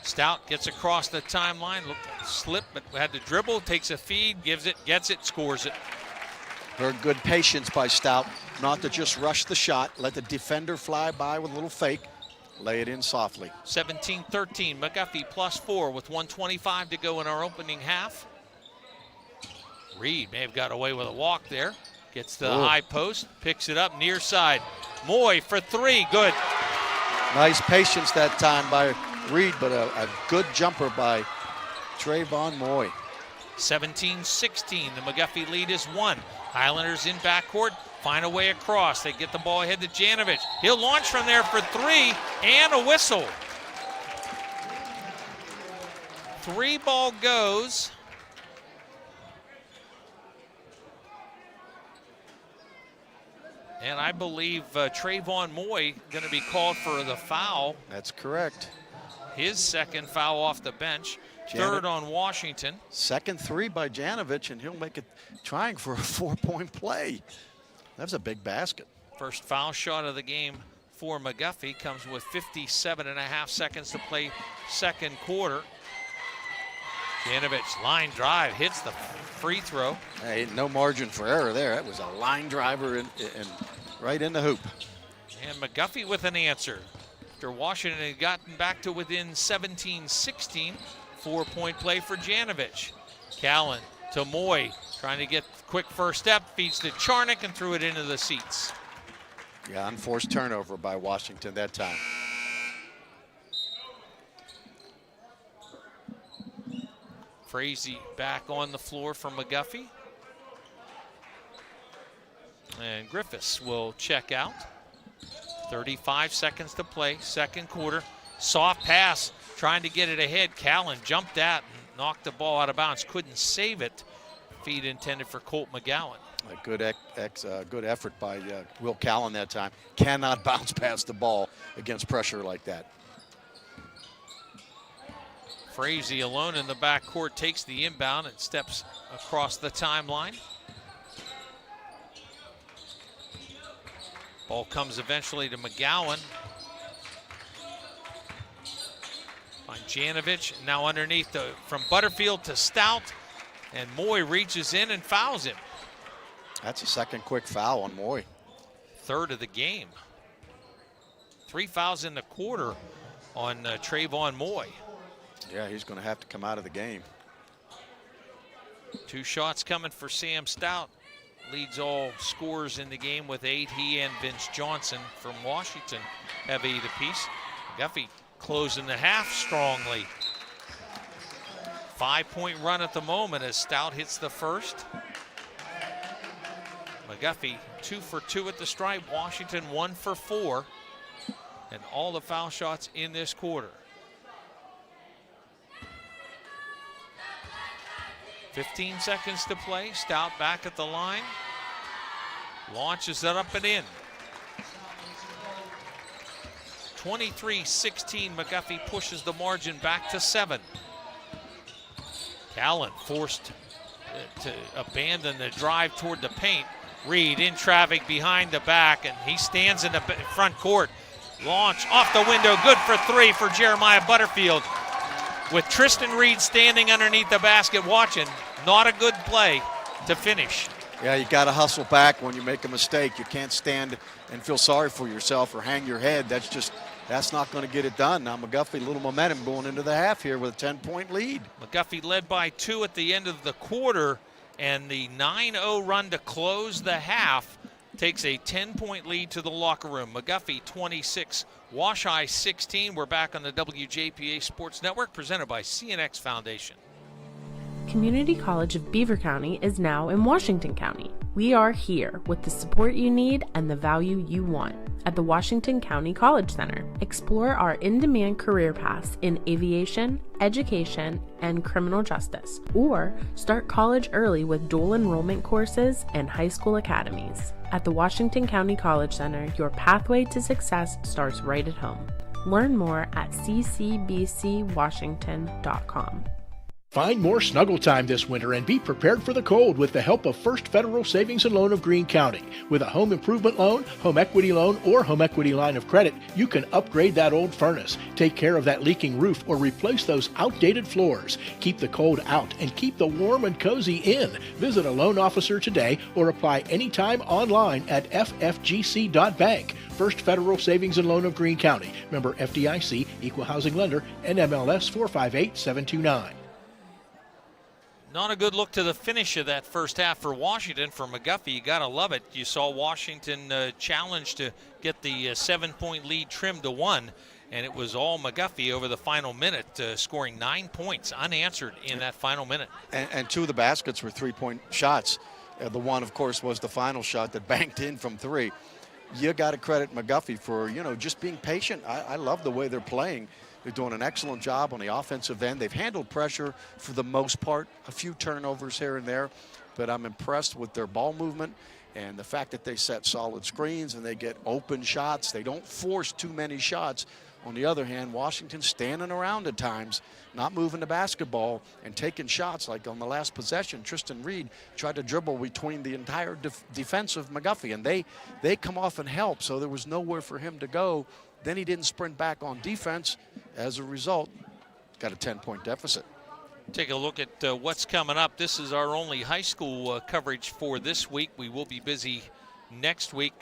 Speaker 5: Stout gets across the timeline, looked like a slip, but had to dribble, takes a feed, gives it, gets it, scores it.
Speaker 6: Very good patience by Stout, not to just rush the shot, let the defender fly by with a little fake, lay it in softly.
Speaker 5: 17-13, McGuffey +4 with 1:25 to go in our opening half. Reed may have got away with a walk there. Gets to the high post, picks it up near side. Moy for 3, good.
Speaker 6: Nice patience that time by Reed, but a good jumper by Trayvon Moy.
Speaker 5: 17-16, the McGuffey lead is 1. Highlanders in backcourt, find a way across. They get the ball ahead to Janovich. He'll launch from there for 3 and a whistle. 3 ball goes. And I believe Trayvon Moy going to be called for the foul.
Speaker 6: That's correct.
Speaker 5: His second foul off the bench. Third on Washington.
Speaker 6: Second 3 by Janovich, and he'll make it trying for a 4-point play. That's a big basket.
Speaker 5: First foul shot of the game for McGuffey comes with 57.5 seconds to play second quarter. Janovich line drive, hits the free throw.
Speaker 6: Hey, no margin for error there. That was a line driver and right in the hoop.
Speaker 5: And McGuffey with an answer. After Washington had gotten back to within 17-16, 4-point play for Janovich. Callan to Moy, trying to get quick first step, feeds to Charnick and threw it into the seats.
Speaker 6: Yeah, unforced turnover by Washington that time.
Speaker 5: Frazee back on the floor for McGuffey. And Griffiths will check out. 35 seconds to play, second quarter. Soft pass, trying to get it ahead. Callan jumped that and knocked the ball out of bounds. Couldn't save it. Feed intended for Colt McGowan.
Speaker 6: A good effort by Will Callan that time. Cannot bounce past the ball against pressure like that.
Speaker 5: Frazee alone in the backcourt takes the inbound and steps across the timeline. Ball comes eventually to McGowan. On Janovich, now underneath from Butterfield to Stout, and Moy reaches in and fouls him.
Speaker 6: That's a second quick foul on Moy.
Speaker 5: Third of the game. 3 fouls in the quarter on Trayvon Moy.
Speaker 6: Yeah, he's going to have to come out of the game.
Speaker 5: 2 shots coming for Sam Stout. Leads all scorers in the game with 8. He and Vince Johnson from Washington have 8 apiece. McGuffey closing the half strongly. 5-point run at the moment as Stout hits the first. McGuffey 2 for 2 at the stripe. Washington 1 for 4. And all the foul shots in this quarter. 15 seconds to play. Stout back at the line. Launches it up and in. 23-16. McGuffey pushes the margin back to 7. Callan forced to abandon the drive toward the paint. Reed in traffic behind the back, and he stands in the front court. Launch off the window, good for 3 for Jeremiah Butterfield. With Tristan Reed standing underneath the basket watching, not a good play to finish.
Speaker 6: Yeah, you got to hustle back when you make a mistake. You can't stand and feel sorry for yourself or hang your head. That's not going to get it done. Now McGuffey, a little momentum going into the half here with a 10-point lead.
Speaker 5: McGuffey led by 2 at the end of the quarter, and the 9-0 run to close the half takes a 10-point lead to the locker room. McGuffey 26, Washeye 16. We're back on the WJPA Sports Network, presented by CNX Foundation.
Speaker 4: Community College of Beaver County is now in Washington County. We are here with the support you need and the value you want at the Washington County College Center. Explore our in-demand career paths in aviation, education, and criminal justice, or start college early with dual enrollment courses and high school academies. At the Washington County College Center, your pathway to success starts right at home. Learn more at ccbcwashington.com.
Speaker 2: Find more snuggle time this winter and be prepared for the cold with the help of First Federal Savings and Loan of Greene County. With a home improvement loan, home equity loan, or home equity line of credit, you can upgrade that old furnace, take care of that leaking roof, or replace those outdated floors. Keep the cold out and keep the warm and cozy in. Visit a loan officer today or apply anytime online at ffgc.bank. First Federal Savings and Loan of Greene County. Member FDIC, Equal Housing Lender, NMLS 458729.
Speaker 5: Not a good look to the finish of that first half for Washington. For McGuffey, you got to love it. You saw Washington challenge to get the 7-point lead trimmed to 1, and it was all McGuffey over the final minute, scoring 9 points unanswered in that final minute.
Speaker 6: And 2 of the baskets were 3-point shots. The one, of course, was the final shot that banked in from 3. You got to credit McGuffey for, just being patient. I love the way they're playing. They're doing an excellent job on the offensive end. They've handled pressure for the most part, a few turnovers here and there, but I'm impressed with their ball movement and the fact that they set solid screens and they get open shots. They don't force too many shots. On the other hand, Washington standing around at times, not moving the basketball and taking shots. Like on the last possession, Tristan Reed tried to dribble between the entire defense of McGuffey, and they come off and help, so there was nowhere for him to go. Then he didn't sprint back on defense. As a result, got a 10-point deficit.
Speaker 5: Take a look at what's coming up. This is our only high school coverage for this week. We will be busy next week.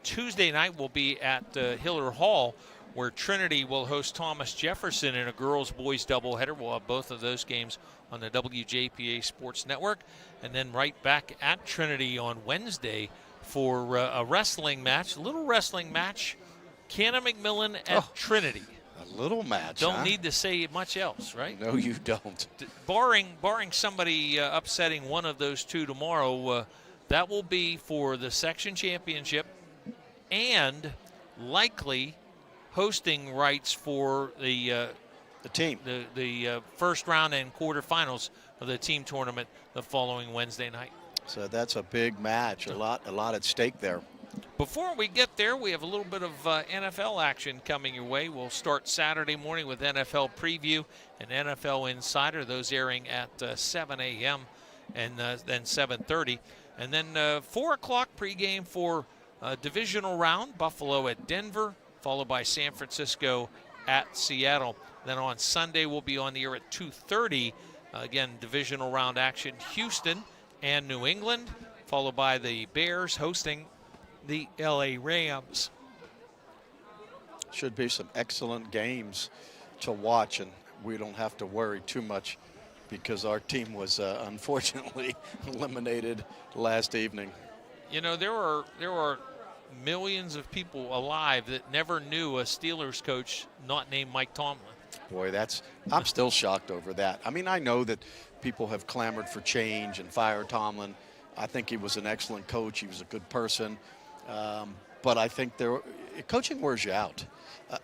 Speaker 5: Tuesday night we'll be at Hiller Hall, where Trinity will host Thomas Jefferson in a girls-boys doubleheader. We'll have both of those games on the WJPA Sports Network. And then right back at Trinity on Wednesday for a wrestling match, a little wrestling match, Canna McMillan at Trinity.
Speaker 6: A little match,
Speaker 5: Don't need to say much else, right?
Speaker 6: No, you don't.
Speaker 5: Barring somebody upsetting one of those two tomorrow, that will be for the section championship and likely hosting rights for the
Speaker 6: team,
Speaker 5: the first round and quarterfinals of the team tournament the following Wednesday night.
Speaker 6: So that's a big match, a lot at stake there.
Speaker 5: Before we get there, we have a little bit of NFL action coming your way. We'll start Saturday morning with NFL Preview and NFL Insider, those airing at 7 a.m. and then 7:30. And then 4 o'clock pregame for divisional round, Buffalo at Denver, followed by San Francisco at Seattle. Then on Sunday, we'll be on the air at 2:30. Again, divisional round action, Houston and New England, followed by the Bears hosting the LA Rams.
Speaker 6: Should be some excellent games to watch, and we don't have to worry too much because our team was unfortunately eliminated last evening.
Speaker 5: You know, there are millions of people alive that never knew a Steelers coach not named Mike Tomlin.
Speaker 6: Boy, I'm still shocked over that. I mean, I know that people have clamored for change and fire Tomlin. I think he was an excellent coach. He was a good person. But I think coaching wears you out.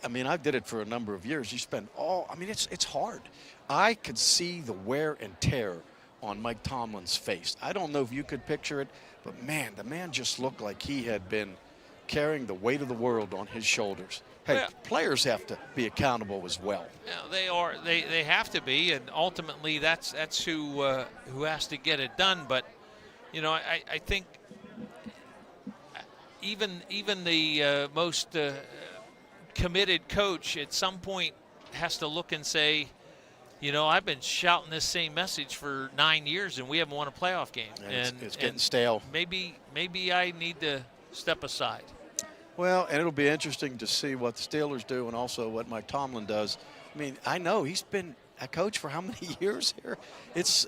Speaker 6: I mean, I did it for a number of years. You spend it's hard. I could see the wear and tear on Mike Tomlin's face. I don't know if you could picture it, but man, the man just looked like he had been carrying the weight of the world on his shoulders. Hey, players have to be accountable as well.
Speaker 5: Yeah, they are. They have to be, and ultimately that's who has to get it done. But you know, I think even the most committed coach at some point has to look and say, you know, I've been shouting this same message for 9 years and we haven't won a playoff game.
Speaker 6: And it's getting stale.
Speaker 5: Maybe I need to step aside.
Speaker 6: Well, and it'll be interesting to see what the Steelers do and also what Mike Tomlin does. I mean, I know he's been a coach for how many years here? It's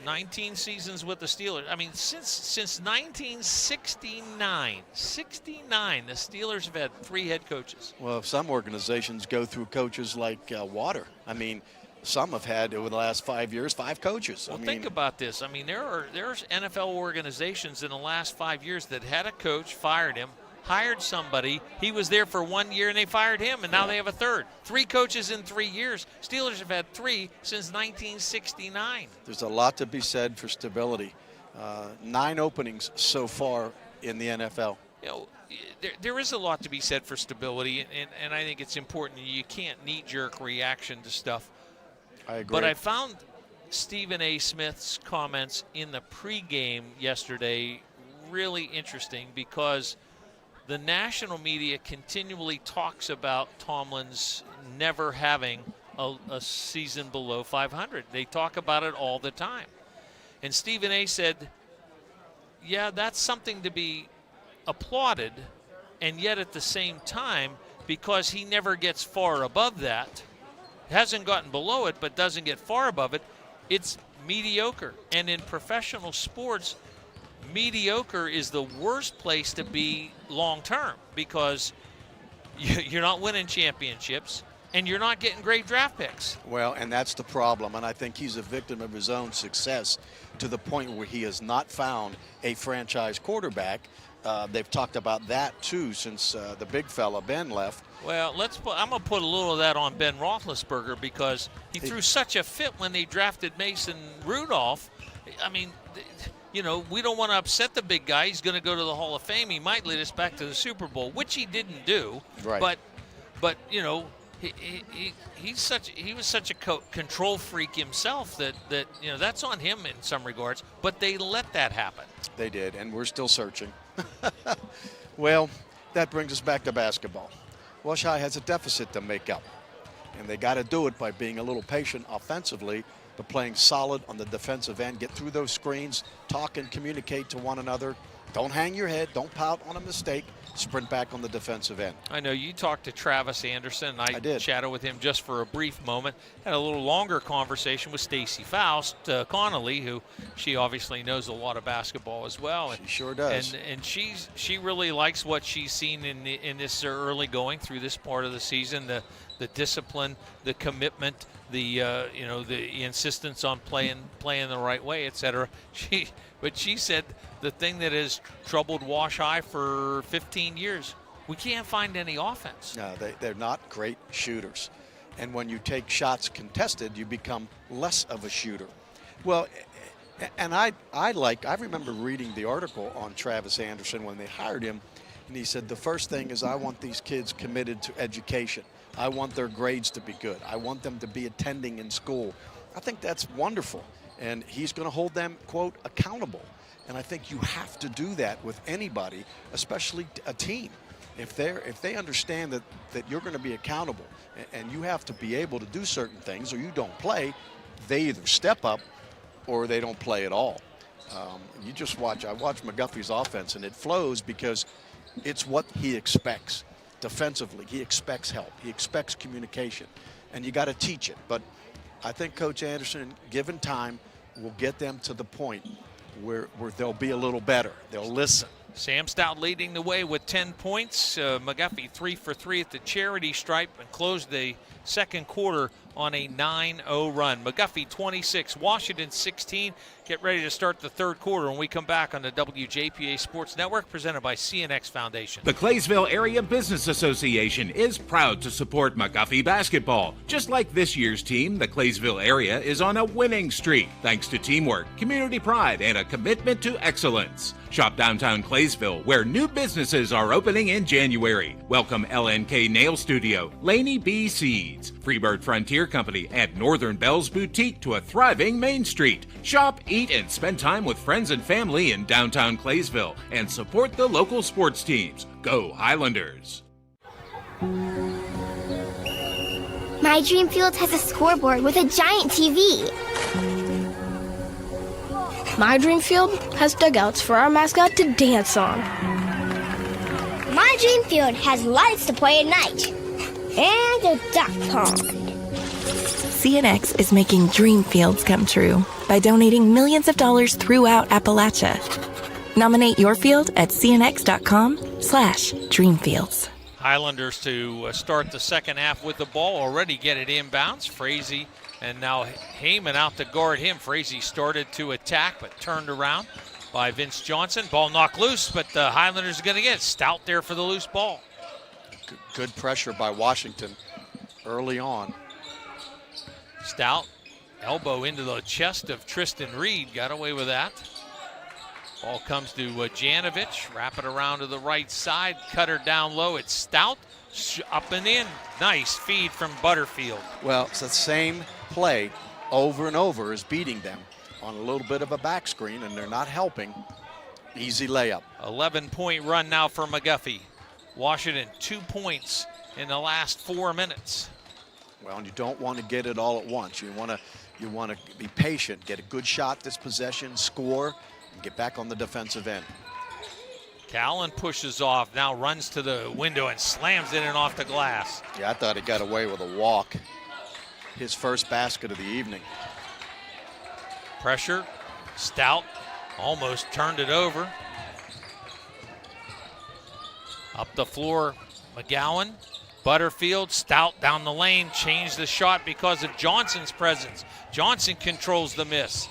Speaker 5: 19 seasons with the Steelers. I mean, since 1969, the Steelers have had 3 head coaches.
Speaker 6: Well, some organizations go through coaches like water. I mean, some have had over the last 5 years 5 coaches.
Speaker 5: Well, think about this. I mean, there's NFL organizations in the last 5 years that had a coach, fired him, hired somebody. He was there for 1 year and they fired him, and now they have a third. 3 coaches in 3 years. Steelers have had 3 since 1969.
Speaker 6: There's a lot to be said for stability. 9 openings so far in the NFL.
Speaker 5: You know, there is a lot to be said for stability, and I think it's important. You can't knee-jerk reaction to stuff.
Speaker 6: I agree.
Speaker 5: But I found Stephen A. Smith's comments in the pregame yesterday really interesting because the national media continually talks about Tomlin's never having a season below 500. They talk about it all the time. And Stephen A. said, yeah, that's something to be applauded, and yet at the same time, because he never gets far above that, hasn't gotten below it but doesn't get far above it, it's mediocre. And in professional sports, mediocre is the worst place to be long term because you're not winning championships and you're not getting great draft picks.
Speaker 6: Well, and that's the problem, and I think he's a victim of his own success to the point where he has not found a franchise quarterback. They've talked about that too since the big fella Ben left.
Speaker 5: Well, I'm going to put a little of that on Ben Roethlisberger because he threw such a fit when they drafted Mason Rudolph. I mean, you know, we don't want to upset the big guy. He's going to go to the Hall of Fame. He might lead us back to the Super Bowl, which he didn't do.
Speaker 6: Right.
Speaker 5: But you know, he was such a control freak himself that you know that's on him in some regards. But they let that happen.
Speaker 6: They did, and we're still searching. Well, that brings us back to basketball. Wash High has a deficit to make up, and they got to do it by being a little patient offensively but playing solid on the defensive end. Get through those screens, talk and communicate to one another. Don't hang your head. Don't pout on a mistake. Sprint back on the defensive end.
Speaker 5: I know you talked to Travis Anderson. I
Speaker 6: did.
Speaker 5: Chatted with him just for a brief moment. Had a little longer conversation with Stacy Faust Connolly, who she obviously knows a lot of basketball as well.
Speaker 6: She sure does.
Speaker 5: And she really likes what she's seen in this early going through this part of the season. The discipline, the commitment, the insistence on playing the right way, etc. But she said the thing that has troubled Wash High for 15 years, we can't find any offense.
Speaker 6: No, they're not great shooters. And when you take shots contested, you become less of a shooter. Well, and I remember reading the article on Travis Anderson when they hired him, and he said the first thing is I want these kids committed to education. I want their grades to be good. I want them to be attending in school. I think that's wonderful. And he's going to hold them, quote, accountable. And I think you have to do that with anybody, especially a team. If they understand that you're going to be accountable and you have to be able to do certain things or you don't play, they either step up or they don't play at all. You just watch. I watch McGuffey's offense, and it flows because it's what he expects. Defensively, he expects help. He expects communication, and you got to teach it. But I think Coach Anderson, given time, will get them to the point where they'll be a little better. They'll listen.
Speaker 5: Sam Stout leading the way with 10 points. McGuffey 3 for 3 at the charity stripe and closed the second quarter on a 9-0 run. McGuffey 26, Washington 16. Get ready to start the third quarter when we come back on the WJPA Sports Network, presented by CNX Foundation.
Speaker 7: The Claysville Area Business Association is proud to support McGuffey basketball. Just like this year's team, the Claysville area is on a winning streak thanks to teamwork, community pride, and a commitment to excellence. Shop downtown Claysville, where new businesses are opening in January. Welcome LNK Nail Studio, Laney B Seeds, Freebird Frontier Company, and Northern Bells Boutique to a thriving Main Street. Shop, eat, and spend time with friends and family in downtown Claysville and support the local sports teams. Go Highlanders!
Speaker 8: My dream field has a scoreboard with a giant TV.
Speaker 9: My dream field has dugouts for our mascot to dance on.
Speaker 8: My dream field has lights to play at night. And a duck pond.
Speaker 10: CNX is making dream fields come true by donating millions of dollars throughout Appalachia. Nominate your field at cnx.com/dreamfields.
Speaker 5: Highlanders to start the second half with the ball, already get it inbounds. Frazee and now Heyman out to guard him. Frazee started to attack but turned around by Vince Johnson. Ball knocked loose, but the Highlanders are going to get Stout there for the loose ball.
Speaker 6: Good pressure by Washington early on.
Speaker 5: Stout, elbow into the chest of Tristan Reed, got away with that. Ball comes to Janovich, wrap it around to the right side, cut her down low. It's Stout, up and in. Nice feed from Butterfield.
Speaker 6: Well, it's the same play over and over is beating them on a little bit of a back screen, and they're not helping. Easy layup.
Speaker 5: 11-point run now for McGuffey. Washington 2 points in the last 4 minutes.
Speaker 6: Well, and you don't want to get it all at once. You want to be patient, get a good shot this possession, score, and get back on the defensive end.
Speaker 5: Callan pushes off, now runs to the window and slams it in off the glass.
Speaker 6: Yeah, I thought he got away with a walk. His first basket of the evening.
Speaker 5: Pressure, Stout almost turned it over. Up the floor, McGowan, Butterfield, Stout down the lane, changed the shot because of Johnson's presence. Johnson controls the miss.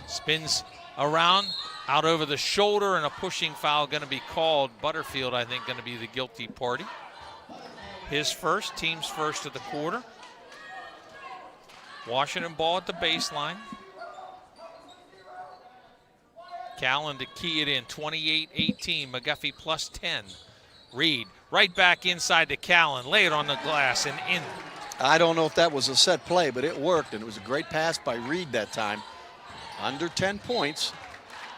Speaker 5: Spins around, out over the shoulder, and a pushing foul going to be called. Butterfield, I think, going to be the guilty party. His first, team's first of the quarter. Washington ball at the baseline. Callan to key it in, 28-18, McGuffey plus 10. Reed right back inside to Callan, lay it on the glass and in.
Speaker 6: I don't know if that was a set play, but it worked, and it was a great pass by Reed that time. Under 10 points.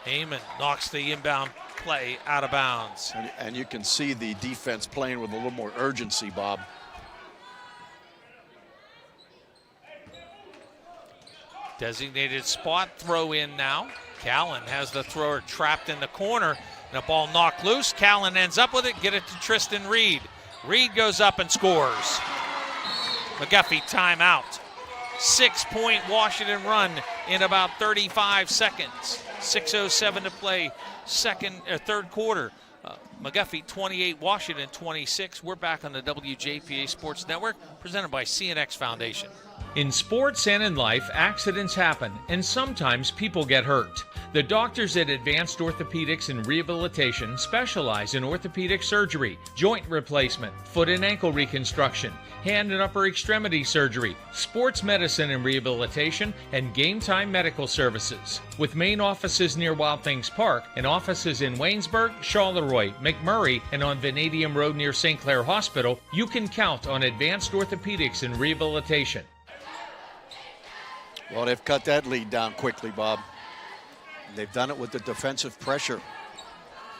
Speaker 5: Heyman knocks the inbound play out of bounds.
Speaker 6: And you can see the defense playing with a little more urgency, Bob.
Speaker 5: Designated spot throw in now. Callan has the thrower trapped in the corner. And the ball knocked loose. Callan ends up with it. Get it to Tristan Reed. Reed goes up and scores. McGuffey timeout. 6-point Washington run in about 35 seconds. 6:07 to play third quarter. McGuffey 28, Washington 26. We're back on the WJPA Sports Network, presented by CNX Foundation.
Speaker 11: In sports and in life, accidents happen, and sometimes people get hurt. The doctors at Advanced Orthopedics and Rehabilitation specialize in orthopedic surgery, joint replacement, foot and ankle reconstruction, hand and upper extremity surgery, sports medicine and rehabilitation, and game time medical services. With main offices near Wild Things Park and offices in Waynesburg, Charleroi, McMurray, and on Vanadium Road near St. Clair Hospital, you can count on Advanced Orthopedics and Rehabilitation.
Speaker 6: Well, they've cut that lead down quickly, Bob. They've done it with the defensive pressure.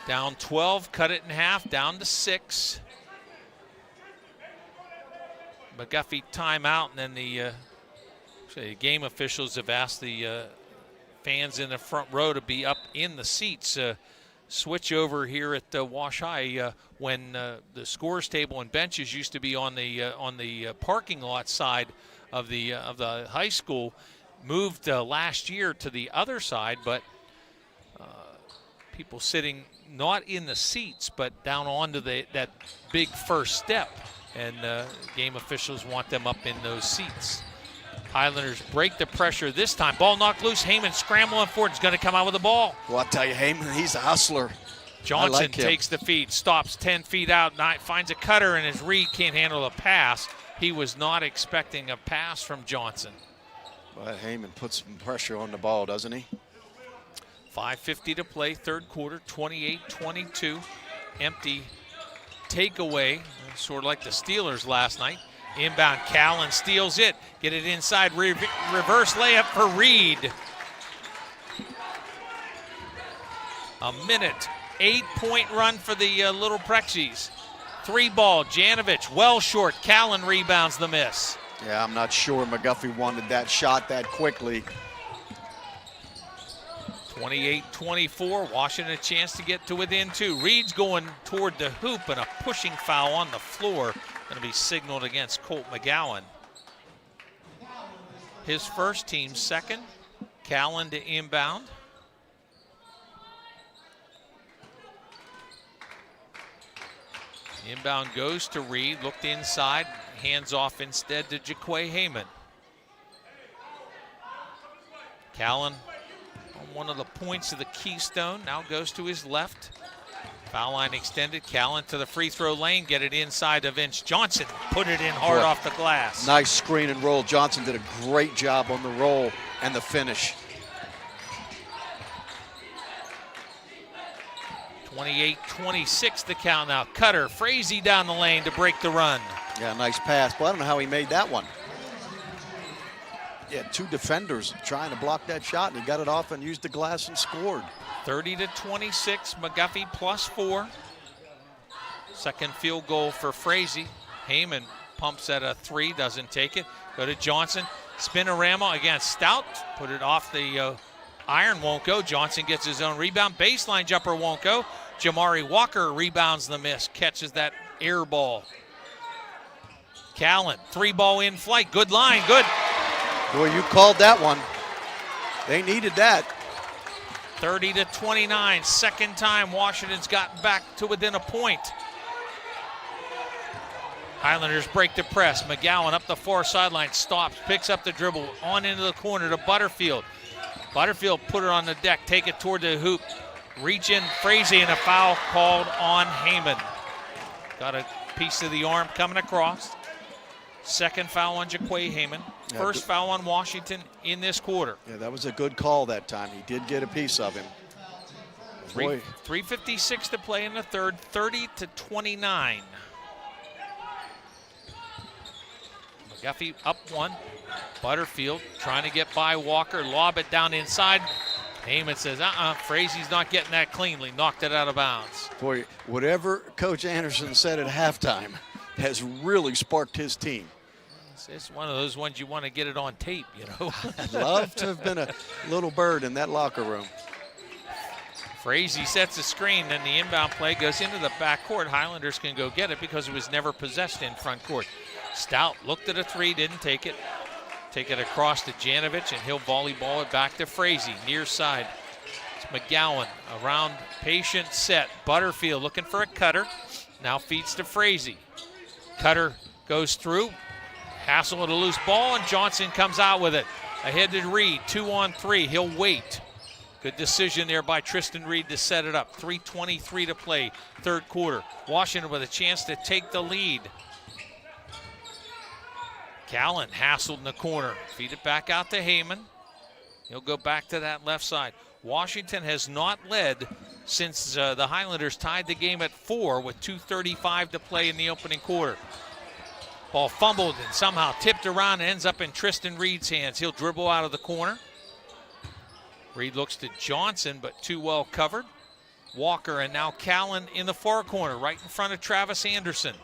Speaker 5: Down 12, cut it in half, down to 6. McGuffey timeout, and then the game officials have asked the fans in the front row to be up in the seats. Switch over here at Wash High when the scores table and benches used to be on the parking lot side of the high school. Moved last year to the other side, but people sitting not in the seats but down onto that big first step, and game officials want them up in those seats. Highlanders break the pressure this time. Ball knocked loose. Heyman scrambling for it. He's going to come out with the ball.
Speaker 6: Well, I'll tell you, Heyman, he's a hustler.
Speaker 5: Johnson takes the feed, stops 10 feet out, finds a cutter, and his Reed can't handle the pass. He was not expecting a pass from Johnson.
Speaker 6: But Heyman puts some pressure on the ball, doesn't he?
Speaker 5: 5:50 to play, third quarter, 28-22. Empty takeaway, sort of like the Steelers last night. Inbound, Callan steals it. Get it inside, reverse layup for Reed. A minute, 8-point run for the Little Prexies. 3-ball, Janovich, well short. Callan rebounds the miss.
Speaker 6: Yeah, I'm not sure McGuffey wanted that shot that quickly.
Speaker 5: 28-24, Washington a chance to get to within 2. Reed's going toward the hoop, and a pushing foul on the floor. Going to be signaled against Colt McGowan. His first, team second. Callan to inbound. Inbound goes to Reed, looked inside, hands off instead to Jaquay Heyman. Callan on one of the points of the keystone, now goes to his left. Foul line extended, Callan to the free throw lane, get it inside to Vince Johnson, put it in hard off the glass.
Speaker 6: Nice screen and roll. Johnson did a great job on the roll and the finish.
Speaker 5: 28-26 the count now. Cutter, Frazee down the lane to break the run.
Speaker 6: Yeah, nice pass. Well, I don't know how he made that one. Yeah, 2 defenders trying to block that shot, and he got it off and used the glass and scored.
Speaker 5: 30-26, McGuffey +4. Second field goal for Frazee. Heyman pumps at a 3, doesn't take it. Go to Johnson, spinorama against Stout, put it off the iron, won't go. Johnson gets his own rebound. Baseline jumper won't go. Jamari Walker rebounds the miss, catches that air ball. Callan, 3-ball in flight. Good line, good.
Speaker 6: Boy, you called that one. They needed that.
Speaker 5: 30-29, second time Washington's gotten back to within a point. Highlanders break the press. McGowan up the far sideline, stops, picks up the dribble, on into the corner to Butterfield. Butterfield put it on the deck, take it toward the hoop. Reach in, Frazee, and a foul called on Heyman. Got a piece of the arm coming across. Second foul on Jaquay Heyman. First foul on Washington in this quarter.
Speaker 6: Yeah, that was a good call that time. He did get a piece of him.
Speaker 5: 3:56 to play in the third, 30-29. McGuffey up 1. Butterfield trying to get by Walker, lob it down inside. Heyman says, Frazee's not getting that cleanly, knocked it out of bounds.
Speaker 6: Boy, whatever Coach Anderson said at halftime has really sparked his team.
Speaker 5: It's one of those ones you want to get it on tape, you know.
Speaker 6: I'd love to have been a little bird in that locker room.
Speaker 5: Frazee sets the screen, then the inbound play goes into the backcourt. Highlanders can go get it because it was never possessed in front court. Stout looked at a three, didn't take it. Take it across to Janovich, and he'll volleyball it back to Frazee, near side. It's McGowan around, patient, set. Butterfield looking for a cutter. Now feeds to Frazee. Cutter goes through. Hassel with a loose ball, and Johnson comes out with it. Ahead to Reed, 2-on-3. He'll wait. Good decision there by Tristan Reed to set it up. 3:23 to play, third quarter. Washington with a chance to take the lead. Callan hassled in the corner. Feed it back out to Heyman. He'll go back to that left side. Washington has not led since the Highlanders tied the game at 4 with 2:35 to play in the opening quarter. Ball fumbled and somehow tipped around and ends up in Tristan Reed's hands. He'll dribble out of the corner. Reed looks to Johnson, but too well covered. Walker and now Callan in the far corner, right in front of Travis Anderson.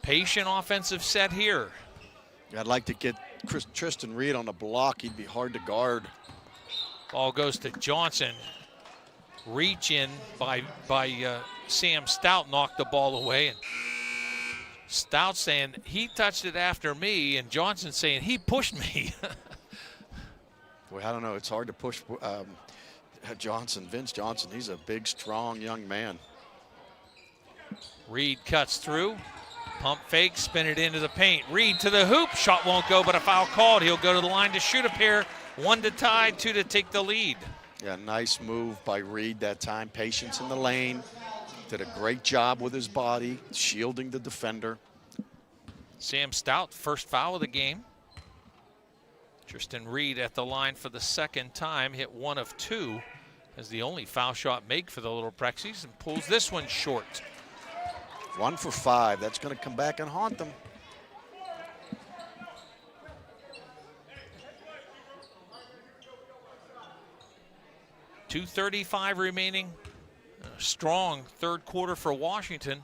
Speaker 5: Patient offensive set here.
Speaker 6: I'd like to get Tristan Reed on the block. He'd be hard to guard.
Speaker 5: Ball goes to Johnson. Reach in by Sam Stout, knocked the ball away. And Stout saying he touched it after me, and Johnson saying he pushed me.
Speaker 6: Well, I don't know. It's hard to push Vince Johnson. He's a big, strong young man.
Speaker 5: Reed cuts through. Pump fake, spin it into the paint. Reed to the hoop. Shot won't go, but a foul called. He'll go to the line to shoot a pair. 1 to tie, 2 to take the lead.
Speaker 6: Yeah, nice move by Reed that time. Patience in the lane. Did a great job with his body, shielding the defender.
Speaker 5: Sam Stout, first foul of the game. Tristan Reed at the line for the second time, hit 1 of 2 as the only foul shot made for the Little Prexies, and pulls this one short.
Speaker 6: 1 for 5. That's going to come back and haunt them.
Speaker 5: .235 remaining. A strong third quarter for Washington.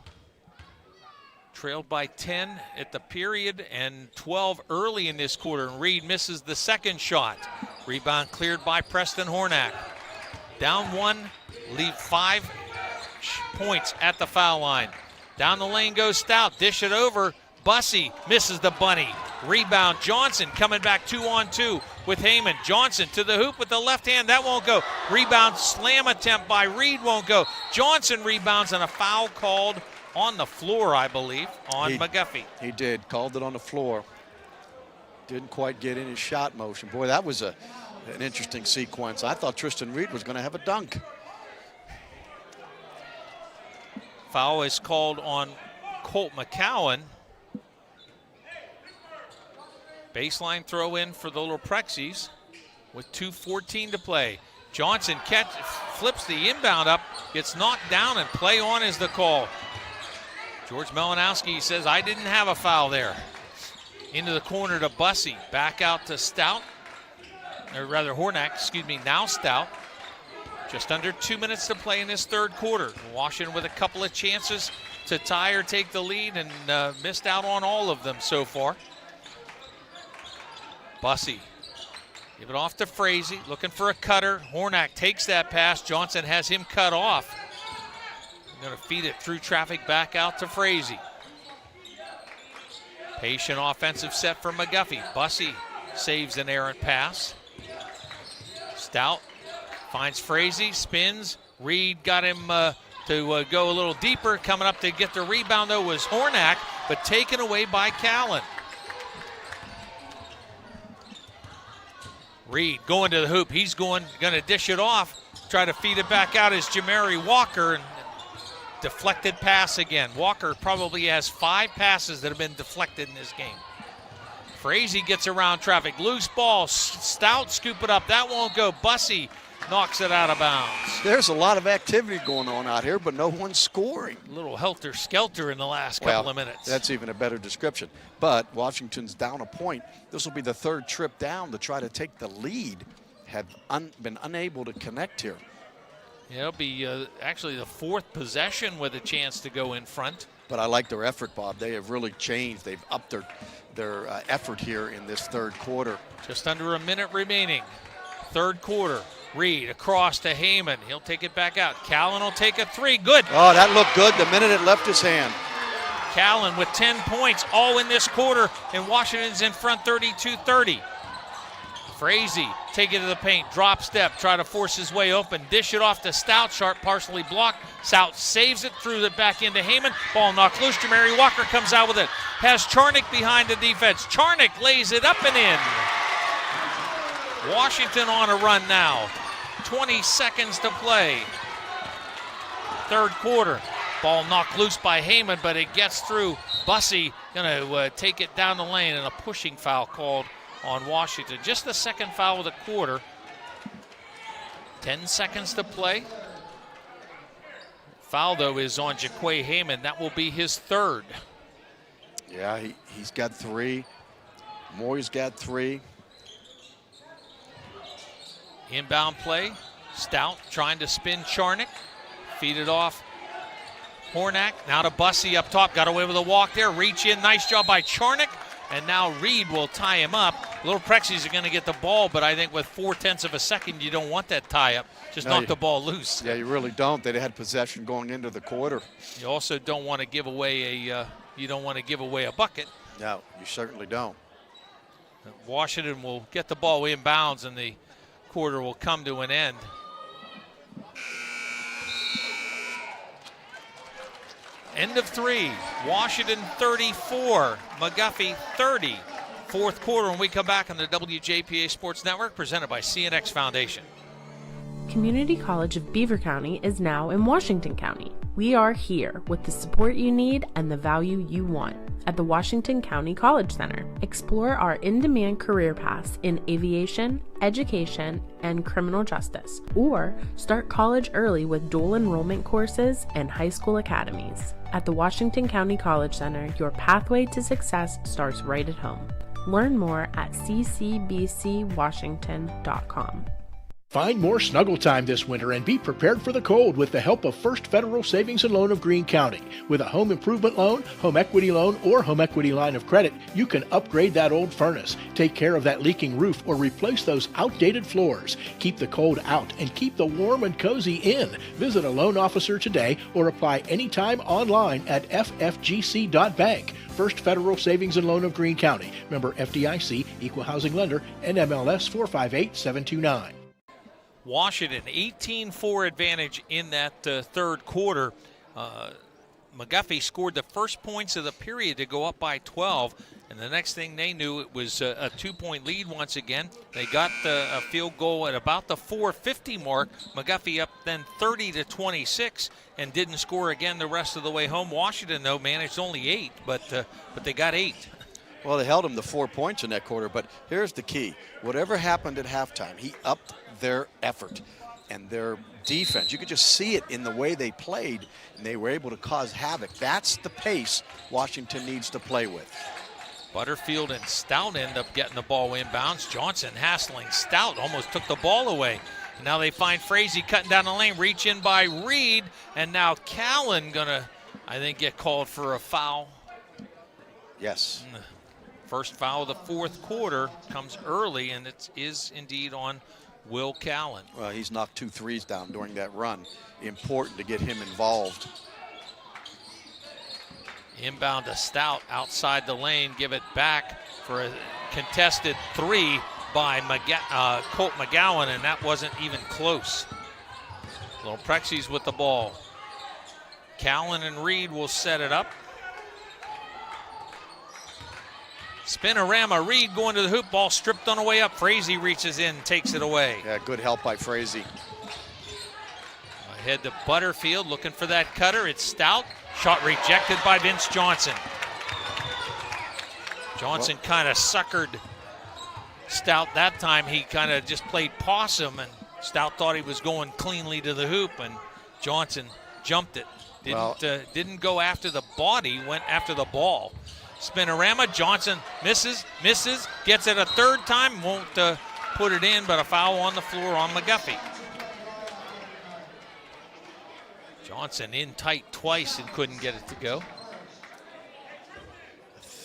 Speaker 5: Trailed by 10 at the period and 12 early in this quarter. And Reed misses the second shot. Rebound cleared by Preston Hornack. Down 1, leave 5 points at the foul line. Down the lane goes Stout, dish it over. Bussey misses the bunny. Rebound, Johnson coming back 2-on-2 with Heyman. Johnson to the hoop with the left hand, that won't go. Rebound, slam attempt by Reed, won't go. Johnson rebounds and a foul called on the floor, I believe, on McGuffey.
Speaker 6: He did, called it on the floor. Didn't quite get in his shot motion. Boy, that was an interesting sequence. I thought Tristan Reed was going to have a dunk.
Speaker 5: Foul is called on Colt McCowan. Baseline throw in for the Little Prexies with 2:14 to play. Johnson flips the inbound up, gets knocked down, and play on is the call. George Melanowski says, I didn't have a foul there. Into the corner to Bussey, back out to Stout, or rather Hornack, excuse me, now Stout. Just under 2 minutes to play in this third quarter. Washington with a couple of chances to tie or take the lead, and missed out on all of them so far. Bussey, give it off to Frazee, looking for a cutter. Hornack takes that pass. Johnson has him cut off. Going to feed it through traffic back out to Frazee. Patient offensive set for McGuffey. Bussey saves an errant pass. Stout finds Frazee, spins. Reed got him to go a little deeper. Coming up to get the rebound, though, was Hornack, but taken away by Callan. Reed going to the hoop. He's going to dish it off. Try to feed it back out is Jamari Walker. And deflected pass again. Walker probably has 5 passes that have been deflected in this game. Frazee gets around traffic. Loose ball. Stout scoop it up. That won't go. Bussey knocks it out of bounds.
Speaker 6: There's a lot of activity going on out here, but no one's scoring.
Speaker 5: A little helter-skelter in the last couple of minutes.
Speaker 6: That's even a better description. But Washington's down a point. This will be the third trip down to try to take the lead. Have been unable to connect here.
Speaker 5: Yeah, it'll be actually the 4th possession with a chance to go in front.
Speaker 6: But I like their effort, Bob. They have really changed. They've upped their effort here in this third quarter.
Speaker 5: Just under a minute remaining. Third quarter. Reed across to Heyman. He'll take it back out. Callan will take a three. Good.
Speaker 6: Oh, that looked good the minute it left his hand.
Speaker 5: Callan with 10 points all in this quarter, and Washington's in front 32-30. Frazee take it to the paint, drop step, try to force his way open, dish it off to Stout, Sharp partially blocked. Stout saves it through the back into Heyman. Ball knocked loose. Jamari Walker comes out with it. Has Charnick behind the defense. Charnick lays it up and in. Washington on a run now. 20 seconds to play. Third quarter. Ball knocked loose by Heyman, but it gets through. Bussey gonna take it down the lane, and a pushing foul called on Washington. Just the second foul of the quarter. 10 seconds to play. Foul, though, is on Jaquay Heyman. That will be his third.
Speaker 6: Yeah, he's got 3. Moy's got 3.
Speaker 5: Inbound play. Stout trying to spin Charnick. Feed it off. Hornak now to Bussey up top. Got away with a walk there. Reach in. Nice job by Charnick. And now Reed will tie him up. Little Prexies are going to get the ball, but I think with 0.4 of a second, you don't want that tie-up. Just knock the ball loose.
Speaker 6: Yeah, you really don't. They had possession going into the quarter.
Speaker 5: You also don't want to give away a bucket.
Speaker 6: No, you certainly don't.
Speaker 5: Washington will get the ball inbounds, and the quarter will come to an end. End of 3. Washington 34, McGuffey 30. Fourth quarter when we come back on the WJPA Sports Network, presented by CNX Foundation.
Speaker 4: Community College of Beaver County is now in Washington County. We are here with the support you need and the value you want at the Washington County College Center. Explore our in-demand career paths in aviation, education, and criminal justice, or start college early with dual enrollment courses and high school academies. At the Washington County College Center, your pathway to success starts right at home. Learn more at ccbcwashington.com.
Speaker 2: Find more snuggle time this winter and be prepared for the cold with the help of First Federal Savings and Loan of Greene County. With a home improvement loan, home equity loan, or home equity line of credit, you can upgrade that old furnace, take care of that leaking roof, or replace those outdated floors. Keep the cold out and keep the warm and cozy in. Visit a loan officer today or apply anytime online at ffgc.bank. First Federal Savings and Loan of Greene County. Member FDIC, Equal Housing Lender, NMLS 458729.
Speaker 5: Washington 18-4 advantage in that third quarter. McGuffey scored the first points of the period to go up by 12, and the next thing they knew, it was a 2-point lead once again. They got a field goal at about the 4:50 mark. McGuffey up then 30-26 and didn't score again the rest of the way home. Washington, though, managed only 8, but they got 8.
Speaker 6: Well, they held him to 4 points in that quarter, but here's the key. Whatever happened at halftime, he upped their effort and their defense. You could just see it in the way they played, and they were able to cause havoc. That's the pace Washington needs to play with.
Speaker 5: Butterfield and Stout end up getting the ball inbounds. Johnson hassling Stout, almost took the ball away. And now they find Frazee cutting down the lane, reach in by Reed, and now Callan gonna, I think, get called for a foul.
Speaker 6: Yes.
Speaker 5: First foul of the fourth quarter comes early, and it is indeed on Will Callan.
Speaker 6: Well, he's knocked 2 threes down during that run. Important to get him involved.
Speaker 5: Inbound to Stout outside the lane, give it back for a contested 3 by Colt McGowan, and that wasn't even close. Little Prexies with the ball. Callan and Reed will set it up. Spinorama, Reed going to the hoop, ball stripped on the way up. Frazee reaches in, takes it away.
Speaker 6: Yeah, good help by Frazee.
Speaker 5: Ahead to Butterfield, looking for that cutter. It's Stout. Shot rejected by Vince Johnson. Johnson kind of suckered Stout that time. He kind of just played possum, and Stout thought he was going cleanly to the hoop, and Johnson jumped it. Didn't go after the body, went after the ball. Spinorama, Johnson misses, gets it a third time, won't put it in, but a foul on the floor on McGuffey. Johnson in tight twice and couldn't get it to go.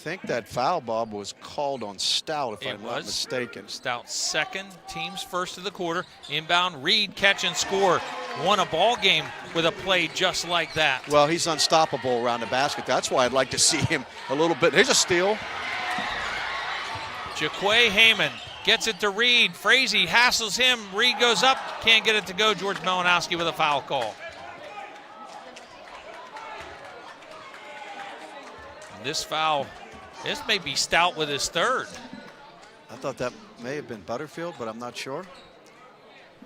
Speaker 6: think that foul, Bob, was called on Stout, if I'm not
Speaker 5: was.
Speaker 6: mistaken.
Speaker 5: Stout second, team's first of the quarter. Inbound, Reed catch and score. Won a ball game with a play just like that.
Speaker 6: Well, he's unstoppable around the basket. That's why I'd like to see him a little bit. There's a steal.
Speaker 5: Jaquay Heyman gets it to Reed. Frazee hassles him. Reed goes up, can't get it to go. George Melanowski with a foul call. This foul, this may be Stout with his third.
Speaker 6: I thought that may have been Butterfield, but I'm not sure.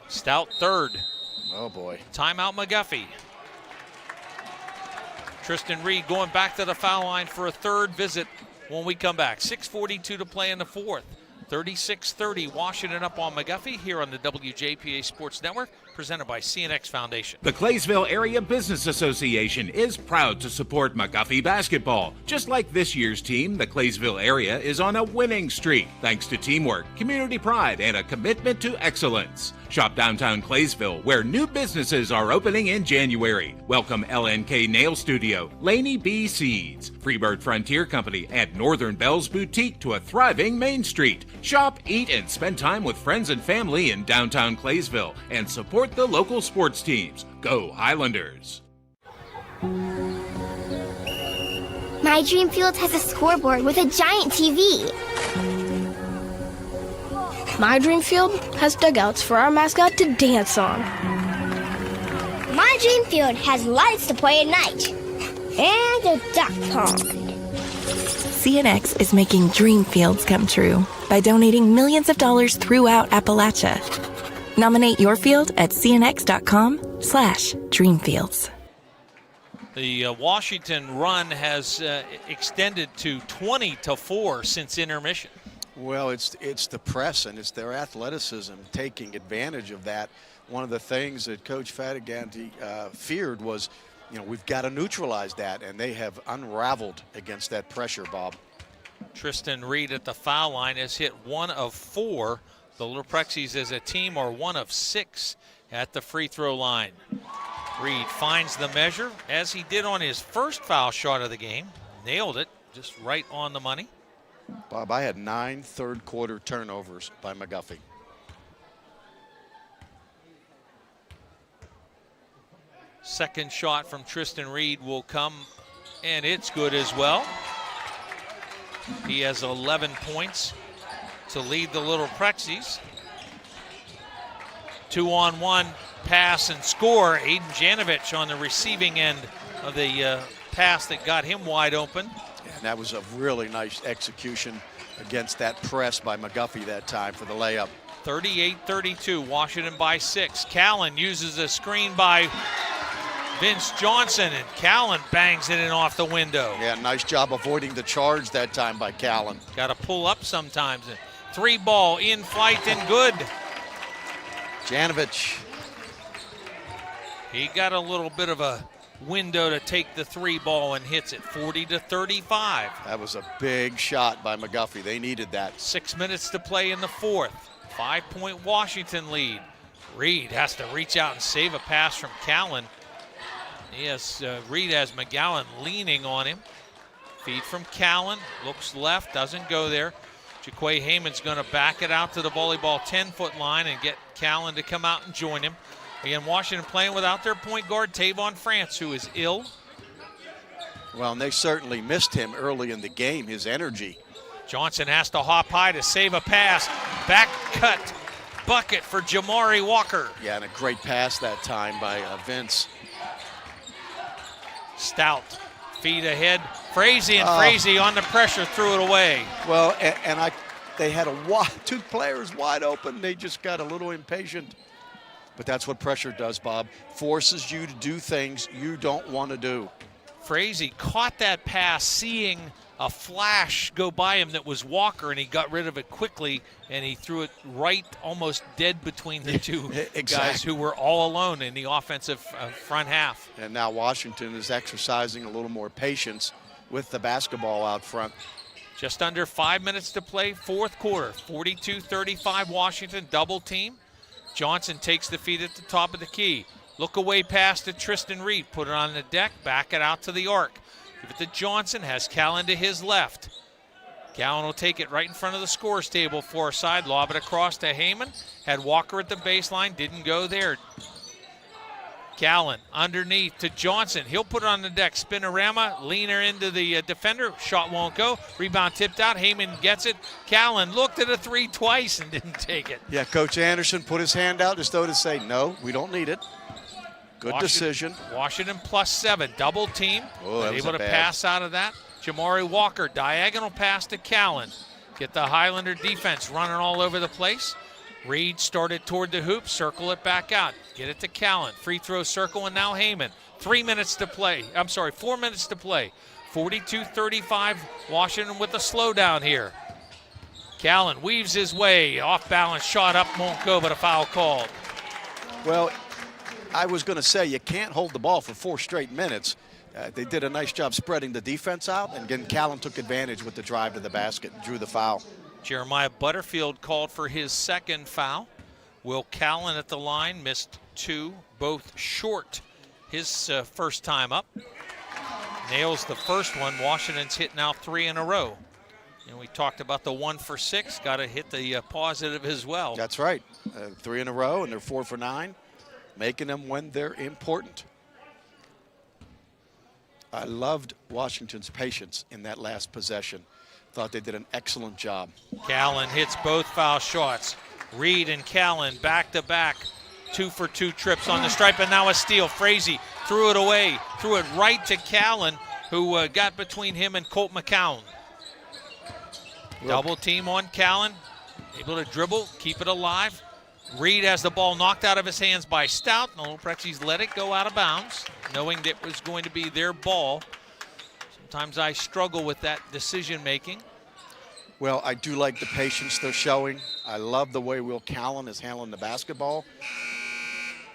Speaker 5: Stout third.
Speaker 6: Oh, boy.
Speaker 5: Timeout McGuffey. Tristan Reed going back to the foul line for a third visit when we come back. 6:42 to play in the fourth. 36-30, Washington up on McGuffey here on the WJPA Sports Network, presented by CNX Foundation.
Speaker 7: The Claysville Area Business Association is proud to support McGuffey basketball. Just like this year's team, the Claysville area is on a winning streak, thanks to teamwork, community pride, and a commitment to excellence. Shop downtown Claysville, where new businesses are opening in January. Welcome LNK Nail Studio, Laney B. Seeds, Freebird Frontier Company, and Northern Bells Boutique to a thriving Main Street. Shop, eat, and spend time with friends and family in downtown Claysville, and support the local sports teams. Go Highlanders!
Speaker 8: My dream field has a scoreboard with a giant TV.
Speaker 9: My dream field has dugouts for our mascot to dance on.
Speaker 8: My dream field has lights to play at night. And a duck pond.
Speaker 10: CNX is making dream fields come true by donating millions of dollars throughout Appalachia. Nominate your field at cnx.com/dreamfields.
Speaker 5: The Washington run has extended to 20-4 since intermission.
Speaker 6: Well, it's the press, and it's their athleticism taking advantage of that. One of the things that Coach Fadiganti feared was, we've got to neutralize that, and they have unraveled against that pressure, Bob.
Speaker 5: Tristan Reed at the foul line has hit 1 of 4. The Little Prexies as a team are 1 of 6 at the free throw line. Reed finds the measure, as he did on his first foul shot of the game. Nailed it, just right on the money.
Speaker 6: Bob, I had 9 third-quarter turnovers by McGuffey.
Speaker 5: Second shot from Tristan Reed will come, and it's good as well. He has 11 points to lead the Little Prexies. 2-on-1 pass and score. Aiden Janovich on the receiving end of the pass that got him wide open.
Speaker 6: And that was a really nice execution against that press by McGuffey that time for the layup.
Speaker 5: 38-32, Washington by 6. Callan uses a screen by Vince Johnson, and Callan bangs it in off the window.
Speaker 6: Yeah, nice job avoiding the charge that time by Callan.
Speaker 5: Got to pull up sometimes. 3 ball in flight and good.
Speaker 6: Janovich.
Speaker 5: He got a little bit of a window to take the 3 ball and hits it 40-35.
Speaker 6: That was a big shot by McGuffey. They needed that.
Speaker 5: 6 minutes to play in the fourth. 5-point Washington lead. Reed has to reach out and save a pass from Callan. Yes, Reed has McGowan leaning on him. Feed from Callan, looks left, doesn't go there. Jaquay Heyman's going to back it out to the volleyball 10-foot line and get Callan to come out and join him. Again, Washington playing without their point guard, Tavon France, who is ill.
Speaker 6: Well, and they certainly missed him early in the game, his energy.
Speaker 5: Johnson has to hop high to save a pass. Back cut bucket for Jamari Walker.
Speaker 6: Yeah, and a great pass that time by Vince.
Speaker 5: Stout, feed ahead. Frazee on the pressure threw it away.
Speaker 6: Well, and they had 2 players wide open. They just got a little impatient. But that's what pressure does, Bob. Forces you to do things you don't want to do.
Speaker 5: Frazee caught that pass, seeing a flash go by him that was Walker, and he got rid of it quickly, and he threw it right almost dead between the two guys who were all alone in the offensive front half.
Speaker 6: And now Washington is exercising a little more patience with the basketball out front.
Speaker 5: Just under 5 minutes to play, fourth quarter. 42-35 Washington, double team. Johnson takes the feed at the top of the key. Look away pass to Tristan Reed. Put it on the deck, back it out to the arc. Give it to Johnson, has Callan to his left. Gowan will take it right in front of the scores table, far side, lob it across to Heyman. Had Walker at the baseline, didn't go there. Callan underneath to Johnson. He'll put it on the deck. Spinorama, leaner into the defender. Shot won't go. Rebound tipped out. Heyman gets it. Callan looked at a three twice and didn't take it.
Speaker 6: Yeah, Coach Anderson put his hand out as though to say, no, we don't need it. Good decision.
Speaker 5: Washington +7. Double team.
Speaker 6: Oh, that was
Speaker 5: able to
Speaker 6: bad
Speaker 5: pass out of that. Jamari Walker, diagonal pass to Callan. Get the Highlander defense running all over the place. Reed started toward the hoop, circle it back out. Get it to Callan. Free throw circle, and now Heyman. 4 minutes to play. 42-35. Washington with a slowdown here. Callan weaves his way. Off balance shot up, won't go, but a foul called.
Speaker 6: Well, I was going to say you can't hold the ball for 4 straight minutes. They did a nice job spreading the defense out, and again, Callan took advantage with the drive to the basket and drew the foul.
Speaker 5: Jeremiah Butterfield called for his second foul. Will Callan at the line missed 2, both short his first time up. Nails the first one. Washington's hit now 3 in a row. And we talked about the 1 for 6. Got to hit the positive as well.
Speaker 6: That's right. 3 in a row, and they're 4 for 9, making them when they're important. I loved Washington's patience in that last possession. Thought they did an excellent job.
Speaker 5: Callan hits both foul shots. Reed and Callan back to back. 2 for 2 trips on the stripe, and now a steal. Frazee threw it away, threw it right to Callan, who got between him and Colt McCown. Double team on Callan, able to dribble, keep it alive. Reed has the ball knocked out of his hands by Stout. The Little Prexies let it go out of bounds, knowing that it was going to be their ball. Sometimes I struggle with that decision making.
Speaker 6: Well, I do like the patience they're showing. I love the way Will Callan is handling the basketball.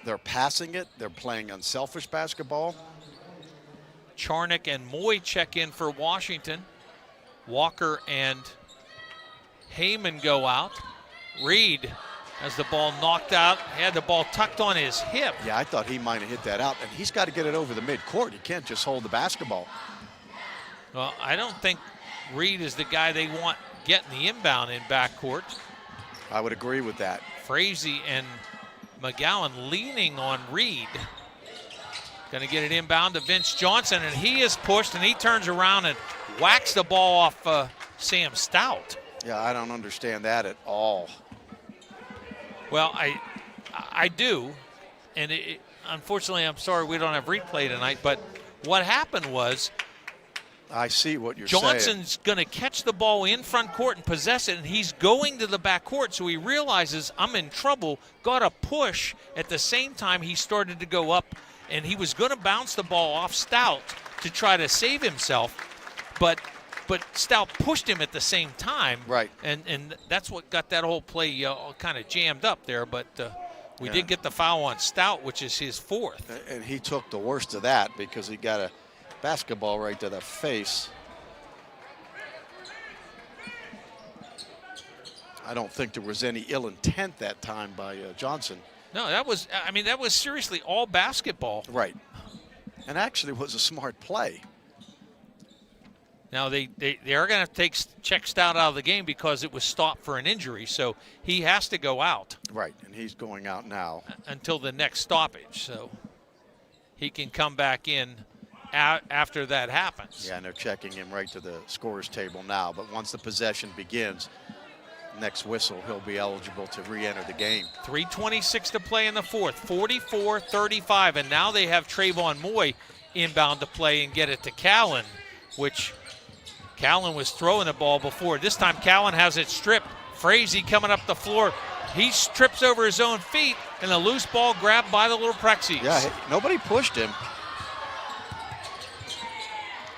Speaker 6: They're passing it. They're playing unselfish basketball.
Speaker 5: Charnick and Moy check in for Washington. Walker and Heyman go out. Reed has the ball knocked out, had the ball tucked on his hip.
Speaker 6: Yeah, I thought he might have hit that out, and he's got to get it over the midcourt. He can't just hold the basketball.
Speaker 5: Well, I don't think Reed is the guy they want getting the inbound in backcourt.
Speaker 6: I would agree with that.
Speaker 5: Frazee and McGowan leaning on Reed. Going to get it inbound to Vince Johnson, and he is pushed, and he turns around and whacks the ball off Sam Stout.
Speaker 6: Yeah, I don't understand that at all.
Speaker 5: Well, I do, and unfortunately, I'm sorry we don't have replay tonight, but what happened was
Speaker 6: I see what you're saying.
Speaker 5: Johnson's going to catch the ball in front court and possess it, and he's going to the back court, so he realizes I'm in trouble, got a push. At the same time, he started to go up, and he was going to bounce the ball off Stout to try to save himself, but Stout pushed him at the same time.
Speaker 6: Right.
Speaker 5: And that's what got that whole play kind of jammed up there, but we did get the foul on Stout, which is his 4th.
Speaker 6: And he took the worst of that because he got a basketball right to the face. I don't think there was any ill intent that time by Johnson.
Speaker 5: No, that was seriously all basketball.
Speaker 6: Right. And actually was a smart play.
Speaker 5: Now they are going to check Stout out of the game because it was stopped for an injury, so he has to go out.
Speaker 6: Right, and he's going out now.
Speaker 5: Until the next stoppage, so he can come back in after that happens.
Speaker 6: Yeah, and they're checking him right to the scorer's table now, but once the possession begins, next whistle, he'll be eligible to re-enter the game.
Speaker 5: 3:26 to play in the 4th, 44-35, and now they have Trayvon Moy inbound to play and get it to Callan, which Callan was throwing the ball before. This time Callan has it stripped. Frazee coming up the floor. He trips over his own feet, and a loose ball grabbed by the Little Prexies.
Speaker 6: Yeah, nobody pushed him.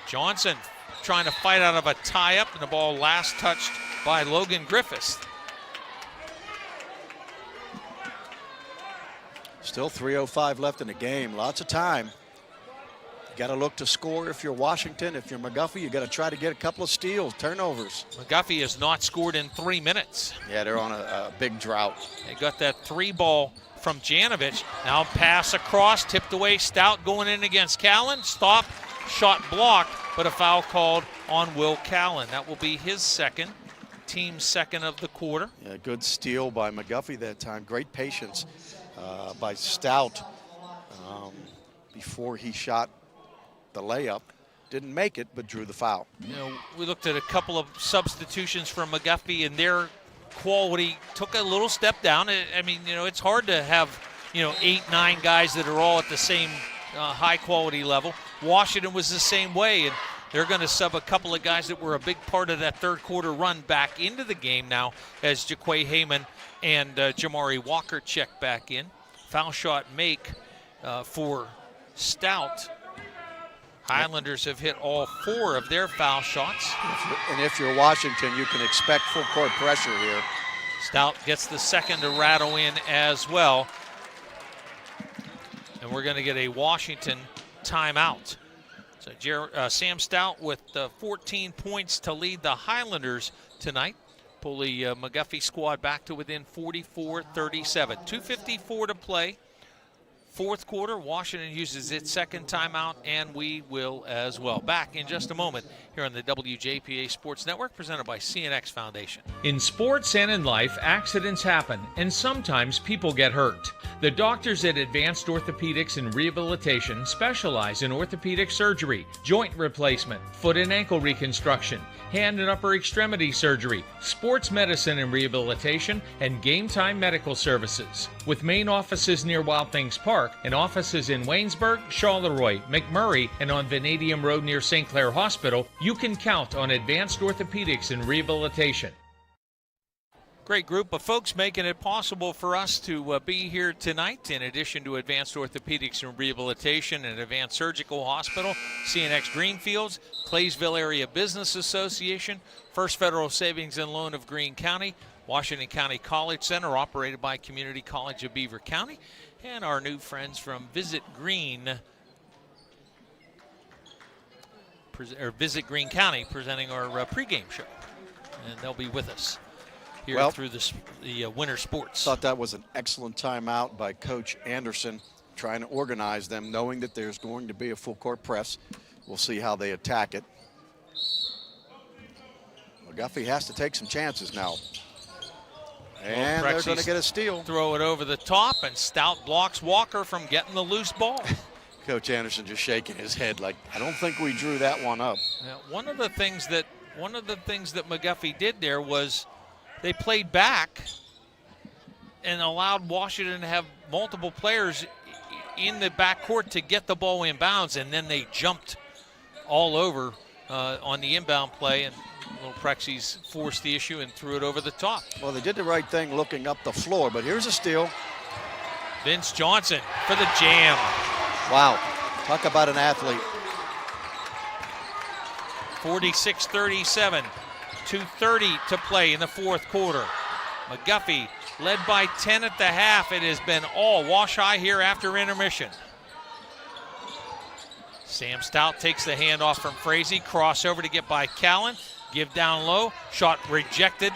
Speaker 5: Johnson trying to fight out of a tie-up, and the ball last touched by Logan Griffiths.
Speaker 6: Still 3:05 left in the game. Lots of time. You got to look to score if you're Washington. If you're McGuffey, you got to try to get a couple of steals, turnovers.
Speaker 5: McGuffey has not scored in 3 minutes.
Speaker 6: Yeah, they're on a big drought.
Speaker 5: They got that 3 ball from Janovich. Now pass across, tipped away. Stout going in against Callan. Stop, shot blocked. but a foul called on Will Callan. That will be his second, team second of the quarter.
Speaker 6: Yeah, good steal by McGuffey that time. Great patience by Stout before he shot the layup. Didn't make it, but drew the foul.
Speaker 5: You know, we looked at a couple of substitutions from McGuffey, and their quality took a little step down. I mean, you know, it's hard to have, you know, 8, 9 guys that are all at the same high quality level. Washington was the same way, and they're going to sub a couple of guys that were a big part of that third quarter run back into the game now as Jaquay Heyman and Jamari Walker check back in. Foul shot make for Stout. Highlanders have hit all 4 of their foul shots.
Speaker 6: And if you're Washington, you can expect full court pressure here.
Speaker 5: Stout gets the second to rattle in as well. And we're going to get a Washington timeout. So Sam Stout with 14 points to lead the Highlanders tonight. Pull the McGuffey squad back to within 44-37. 2:54 to play. Fourth quarter, Washington uses its second timeout, and we will as well. Back in just a moment here on the WJPA Sports Network, presented by CNX Foundation.
Speaker 11: In sports and in life, accidents happen, and sometimes people get hurt. The doctors at Advanced Orthopedics and Rehabilitation specialize in orthopedic surgery, joint replacement, foot and ankle reconstruction, hand and upper extremity surgery, sports medicine and rehabilitation, and game time medical services. With main offices near Wild Things Park and offices in Waynesburg, Charleroi, McMurray, and on Vanadium Road near St. Clair Hospital, you can count on Advanced Orthopedics and Rehabilitation.
Speaker 5: Great group of folks making it possible for us to be here tonight. In addition to Advanced Orthopedics and Rehabilitation and Advanced Surgical Hospital, CNX Greenfields, Claysville Area Business Association, First Federal Savings and Loan of Greene County, Washington County College Center, operated by Community College of Beaver County, and our new friends from Visit Greene County, presenting our pregame show, and they'll be with us here through the winter sports.
Speaker 6: Thought that was an excellent timeout by Coach Anderson, trying to organize them, knowing that there's going to be a full court press. We'll see how they attack it. McGuffey has to take some chances now. And they're going to get a steal.
Speaker 5: Throw it over the top, and Stout blocks Walker from getting the loose ball.
Speaker 6: Coach Anderson just shaking his head like, I don't think we drew that one up.
Speaker 5: Now, one of the things that McGuffey did there was they played back and allowed Washington to have multiple players in the backcourt to get the ball inbounds, and then they jumped all over on the inbound play, and little Prexy's forced the issue and threw it over the top.
Speaker 6: Well, they did the right thing looking up the floor, but here's a steal.
Speaker 5: Vince Johnson for the jam.
Speaker 6: Wow, talk about an athlete.
Speaker 5: 46-37, 2:30 to play in the fourth quarter. McGuffey led by 10 at the half. It has been all wash high here after intermission. Sam Stout takes the handoff from Frazee, crossover to get by Callan. Give down low, shot rejected.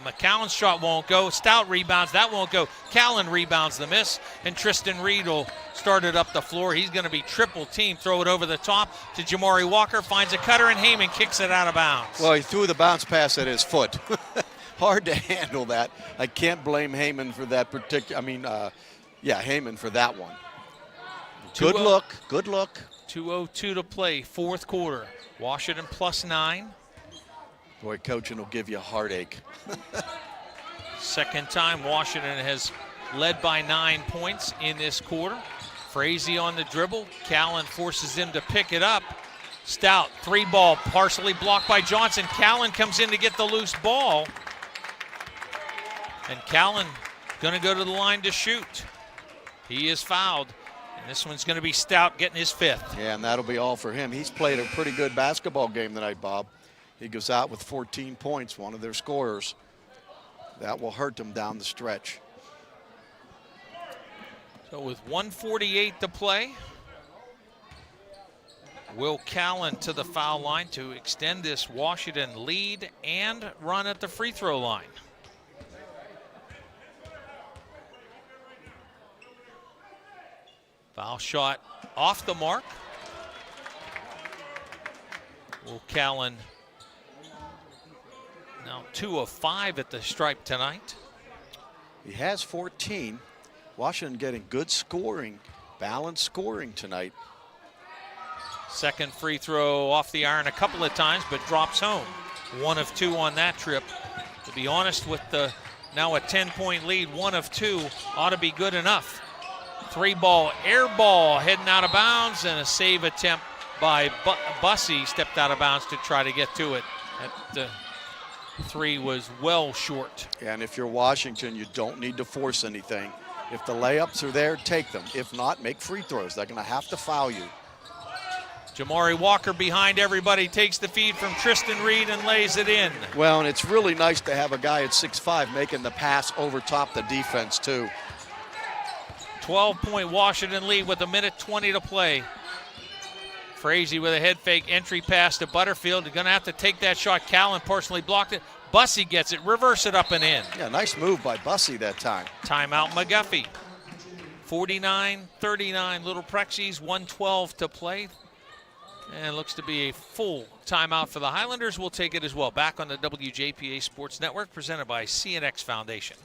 Speaker 5: McCallan's shot won't go. Stout rebounds, that won't go. Callan rebounds the miss, and Tristan Reed will start it up the floor. He's going to be triple team. Throw it over the top to Jamari Walker, finds a cutter, and Heyman kicks it out of bounds.
Speaker 6: Well, he threw the bounce pass at his foot. Hard to handle that. I can't blame Heyman for that particular. Heyman for that one. Good look.
Speaker 5: 2:02 to play, fourth quarter. Washington +9.
Speaker 6: Boy, coaching will give you a heartache.
Speaker 5: Second time Washington has led by 9 points in this quarter. Frazee on the dribble. Callan forces him to pick it up. Stout, 3-ball, partially blocked by Johnson. Callan comes in to get the loose ball. And Callan going to go to the line to shoot. He is fouled. And this one's going to be Stout getting his 5th.
Speaker 6: Yeah, and that'll be all for him. He's played a pretty good basketball game tonight, Bob. He goes out with 14 points, one of their scorers. That will hurt them down the stretch.
Speaker 5: So with 1:48 to play, Will Callan to the foul line to extend this Washington lead and run at the free throw line. Foul shot off the mark. Will Callan now 2 of 5 at the stripe tonight.
Speaker 6: He has 14. Washington getting good scoring, balanced scoring tonight.
Speaker 5: Second free throw off the iron a couple of times, but drops home. 1 of 2 on that trip. To be honest, with the now a 10-point lead, 1 of 2 ought to be good enough. 3-ball, air ball heading out of bounds, and a save attempt by Bussey. Stepped out of bounds to try to get to it. That 3 was well short.
Speaker 6: Yeah, and if you're Washington, you don't need to force anything. If the layups are there, take them. If not, make free throws. They're going to have to foul you.
Speaker 5: Jamari Walker behind everybody, takes the feed from Tristan Reed and lays it in.
Speaker 6: Well, and it's really nice to have a guy at 6'5" making the pass over top the defense, too.
Speaker 5: 12-point Washington lead with 1:20 to play. Frazee with a head fake entry pass to Butterfield. They're going to have to take that shot. Callan partially blocked it. Bussey gets it, reverse it up and in.
Speaker 6: Yeah, nice move by Bussey that time.
Speaker 5: Timeout McGuffey. 49-39 Little Prexies, 1:12 to play. And looks to be a full timeout for the Highlanders. We'll take it as well. Back on the WJPA Sports Network, presented by CNX Foundation.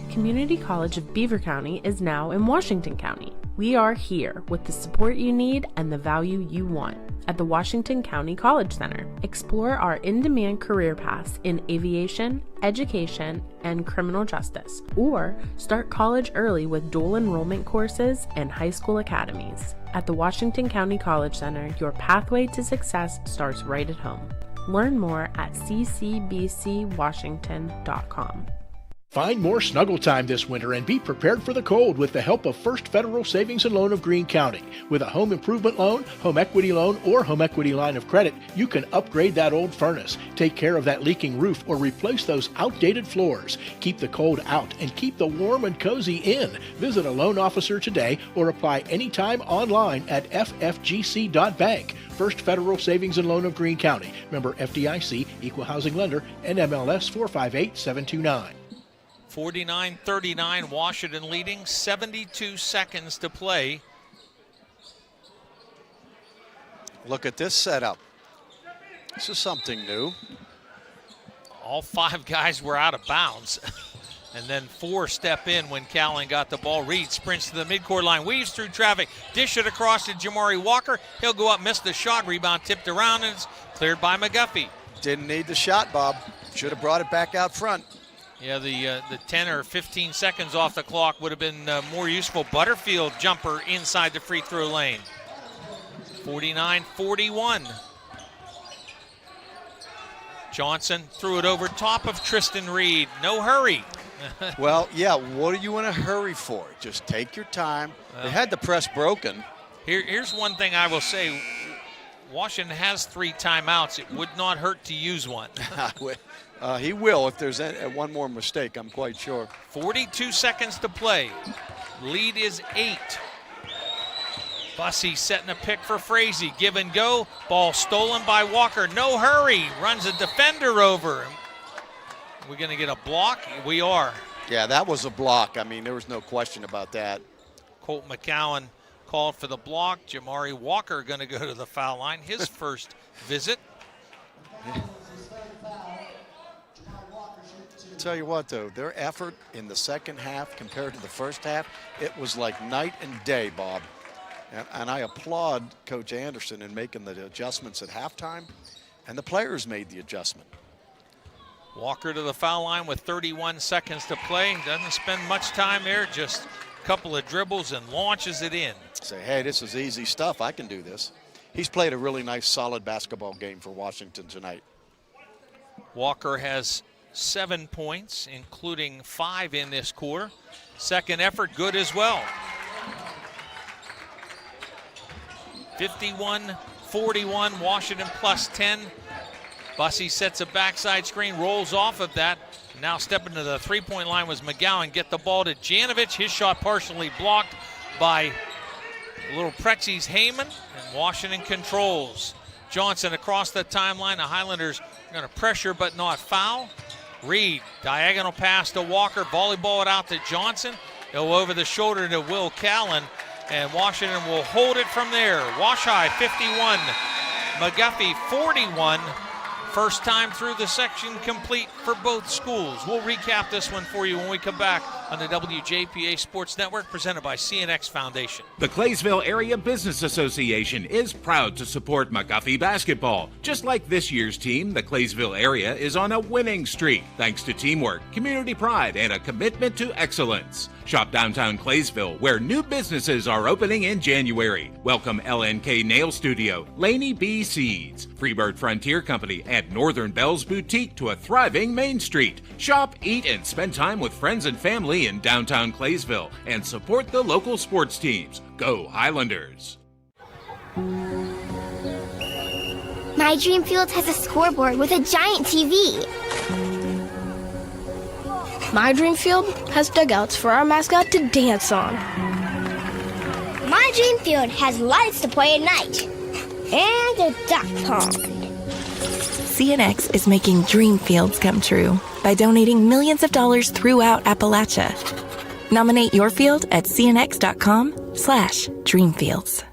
Speaker 4: Community College of Beaver County is now in Washington County. We are here with the support you need and the value you want at the Washington County College Center. Explore our in-demand career paths in aviation, education, and criminal justice, or start college early with dual enrollment courses and high school academies. At the Washington County College Center, your pathway to success starts right at home. Learn more at ccbcwashington.com.
Speaker 2: Find more snuggle time this winter and be prepared for the cold with the help of First Federal Savings and Loan of Greene County. With a home improvement loan, home equity loan, or home equity line of credit, you can upgrade that old furnace, take care of that leaking roof, or replace those outdated floors. Keep the cold out and keep the warm and cozy in. Visit a loan officer today or apply anytime online at ffgc.bank. First Federal Savings and Loan of Greene County. Member FDIC, Equal Housing Lender, NMLS 458729.
Speaker 5: 49-39, Washington leading, 72 seconds to play.
Speaker 6: Look at this setup. This is something new.
Speaker 5: All 5 guys were out of bounds. And then 4 step in when Callan got the ball. Reed sprints to the midcourt line, weaves through traffic, dish it across to Jamari Walker. He'll go up, miss the shot, rebound tipped around, and it's cleared by McGuffey.
Speaker 6: Didn't need the shot, Bob. Should have brought it back out front.
Speaker 5: Yeah, the 10 or 15 seconds off the clock would have been more useful. Butterfield jumper inside the free throw lane. 49-41. Johnson threw it over top of Tristan Reed. No hurry.
Speaker 6: Well, yeah, what are you in a hurry for? Just take your time. They had the press broken.
Speaker 5: Here's one thing I will say. Washington has 3 timeouts. It would not hurt to use one.
Speaker 6: He will if there's one more mistake, I'm quite sure.
Speaker 5: 42 seconds to play. Lead is 8. Bussey setting a pick for Frazee. Give and go. Ball stolen by Walker. No hurry. Runs a defender over. We're going to get a block? We are.
Speaker 6: Yeah, that was a block. I mean, there was no question about that.
Speaker 5: Colt McCowan called for the block. Jamari Walker going to go to the foul line. His first visit.
Speaker 6: Tell you what, though, their effort in the second half compared to the first half, it was like night and day, Bob. And I applaud Coach Anderson in making the adjustments at halftime, and the players made the adjustment.
Speaker 5: Walker to the foul line with 31 seconds to play. Doesn't spend much time there, just a couple of dribbles and launches it in.
Speaker 6: Say, hey, this is easy stuff. I can do this. He's played a really nice, solid basketball game for Washington tonight.
Speaker 5: Walker has 7 points, including 5 in this quarter. Second effort, good as well. 51-41, Washington plus 10. Bussey sets a backside screen, rolls off of that. Now stepping to the three-point line was McGowan. Get the ball to Janovich. His shot partially blocked by Little Prexies Heyman, and Washington controls. Johnson across the timeline. The Highlanders are going to pressure but not foul. Reed, diagonal pass to Walker. Volleyball it out to Johnson. Go over the shoulder to Will Callan, and Washington will hold it from there. Wash High 51, McGuffey 41. First time through the section complete for both schools. We'll recap this one for you when we come back on the WJPA Sports Network, presented by CNX Foundation.
Speaker 7: The Claysville Area Business Association is proud to support McGuffey basketball. Just like this year's team, the Claysville area is on a winning streak thanks to teamwork, community pride, and a commitment to excellence. Shop downtown Claysville, where new businesses are opening in January. Welcome LNK Nail Studio, Laney B. Seeds, Freebird Frontier Company, and Northern Bells Boutique to a thriving Main Street. Shop, eat, and spend time with friends and family in downtown Claysville, and support the local sports teams. Go Highlanders!
Speaker 8: My dream field has a scoreboard with a giant TV.
Speaker 9: My dream field has dugouts for our mascot to dance on.
Speaker 8: My dream field has lights to play at night. And a duck pond.
Speaker 10: CNX is making dream fields come true by donating millions of dollars throughout Appalachia. Nominate your field at cnx.com/dreamfields.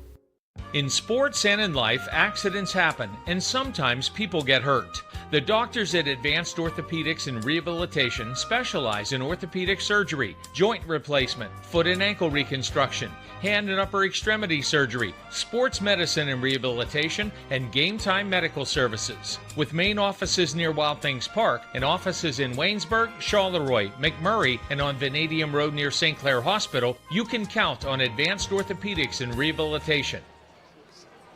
Speaker 11: In sports and in life, accidents happen, and sometimes people get hurt. The doctors at Advanced Orthopedics and Rehabilitation specialize in orthopedic surgery, joint replacement, foot and ankle reconstruction, hand and upper extremity surgery, sports medicine and rehabilitation, and game time medical services. With main offices near Wild Things Park and offices in Waynesburg, Charleroi, McMurray, and on Vanadium Road near St. Clair Hospital, you can count on Advanced Orthopedics and Rehabilitation.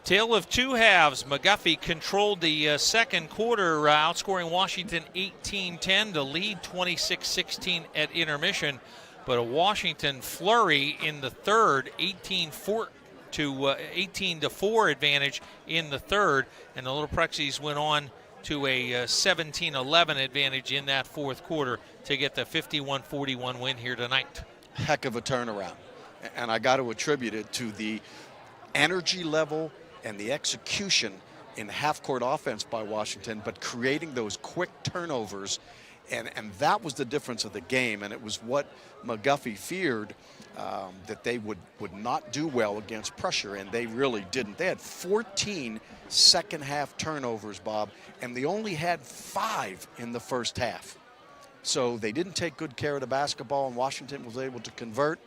Speaker 5: Tale of two halves. McGuffey controlled the second quarter, outscoring Washington 18-10 to lead 26-16 at intermission. But a Washington flurry in the third, 18-4 advantage in the third. And the Little Prexies went on to a 17-11 advantage in that fourth quarter to get the 51-41 win here tonight.
Speaker 6: Heck of a turnaround. And I got to attribute it to the energy level and the execution in half-court offense by Washington, but creating those quick turnovers, and that was the difference of the game, and it was what McGuffey feared, that they would not do well against pressure, and they really didn't. They had 14 second-half turnovers, Bob, and they only had 5 in the first half. So they didn't take good care of the basketball, and Washington was able to convert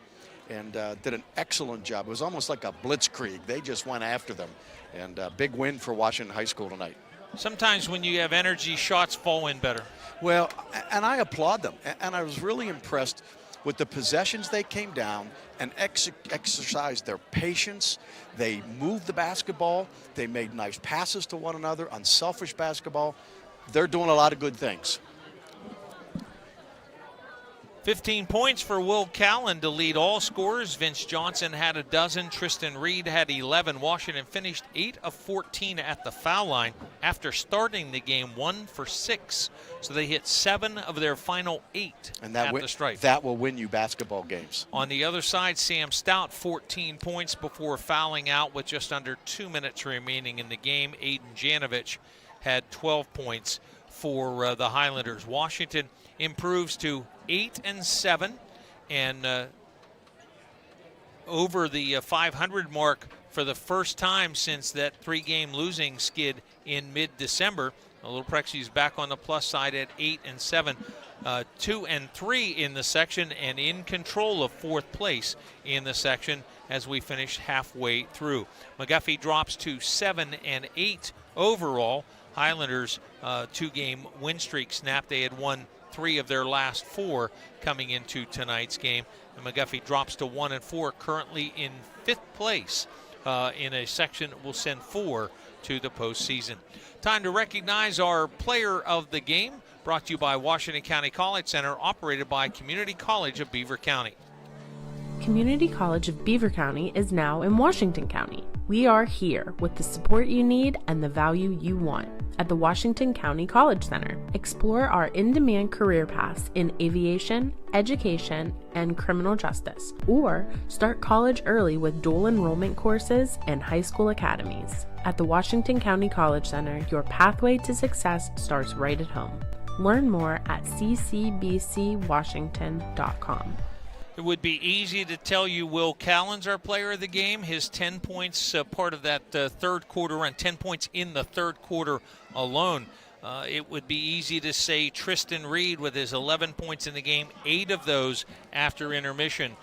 Speaker 6: and did an excellent job. It was almost like a blitzkrieg. They just went after them. And a big win for Washington High School tonight.
Speaker 5: Sometimes when you have energy, shots fall in better.
Speaker 6: Well, and I applaud them. And I was really impressed with the possessions they came down and exercised their patience. They moved the basketball. They made nice passes to one another, unselfish basketball. They're doing a lot of good things.
Speaker 5: 15 points for Will Callan to lead all scorers. Vince Johnson had a dozen. Tristan Reed had 11. Washington finished 8 of 14 at the foul line after starting the game 1 for 6. So they hit 7 of their final 8 at the stripe.
Speaker 6: That will win you basketball games.
Speaker 5: On the other side, Sam Stout, 14 points before fouling out with just under 2 minutes remaining in the game. Aiden Janovich had 12 points for the Highlanders. Washington improves to 8-7 and over the 500 mark for the first time since that 3-game losing skid in mid-December. The Little Prexies back on the plus side at 8-7, 2-3 in the section, and in control of 4th place in the section as we finish halfway through. McGuffey drops to 7-8 overall. Highlanders 2-game win streak snapped. They had won 3 of their last 4 coming into tonight's game. And McGuffey drops to 1-4, currently in 5th place in a section that will send 4 to the postseason. Time to recognize our player of the game, brought to you by Washington County College Center, operated by Community College of Beaver County.
Speaker 4: Community College of Beaver County is now in Washington County. We are here with the support you need and the value you want. At the Washington County College Center, explore our in-demand career paths in aviation, education, and criminal justice, or start college early with dual enrollment courses and high school academies. At the Washington County College Center, your pathway to success starts right at home. Learn more at ccbcwashington.com.
Speaker 5: It would be easy to tell you Will Callen's our player of the game. His 10 points, part of that third quarter run, 10 points in the third quarter alone. It would be easy to say Tristan Reed with his 11 points in the game, 8 of those after intermission.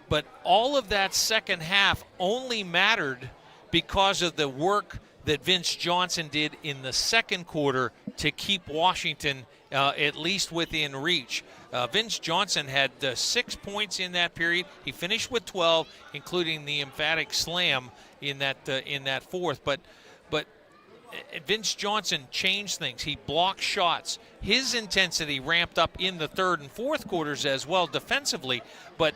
Speaker 5: But all of that second half only mattered because of the work that Vince Johnson did in the second quarter to keep Washington at least within reach. Vince Johnson had 6 points in that period. He finished with 12, including the emphatic slam in that fourth. But Vince Johnson changed things. He blocked shots. His intensity ramped up in the third and fourth quarters as well defensively. But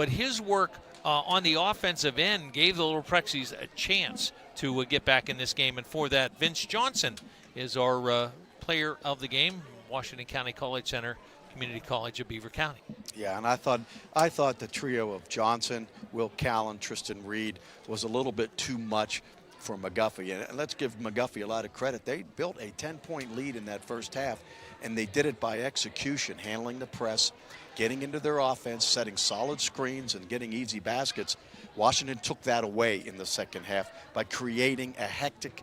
Speaker 5: his work on the offensive end gave the Little Prexies a chance to get back in this game. And for that, Vince Johnson is our player of the game, Washington County College Center, Community College of Beaver County.
Speaker 6: Yeah, and I thought the trio of Johnson, Will Callen, Tristan Reed was a little bit too much for McGuffey. And let's give McGuffey a lot of credit. They built a 10-point lead in that first half, and they did it by execution, handling the press, getting into their offense, setting solid screens, and getting easy baskets. Washington took that away in the second half by creating a hectic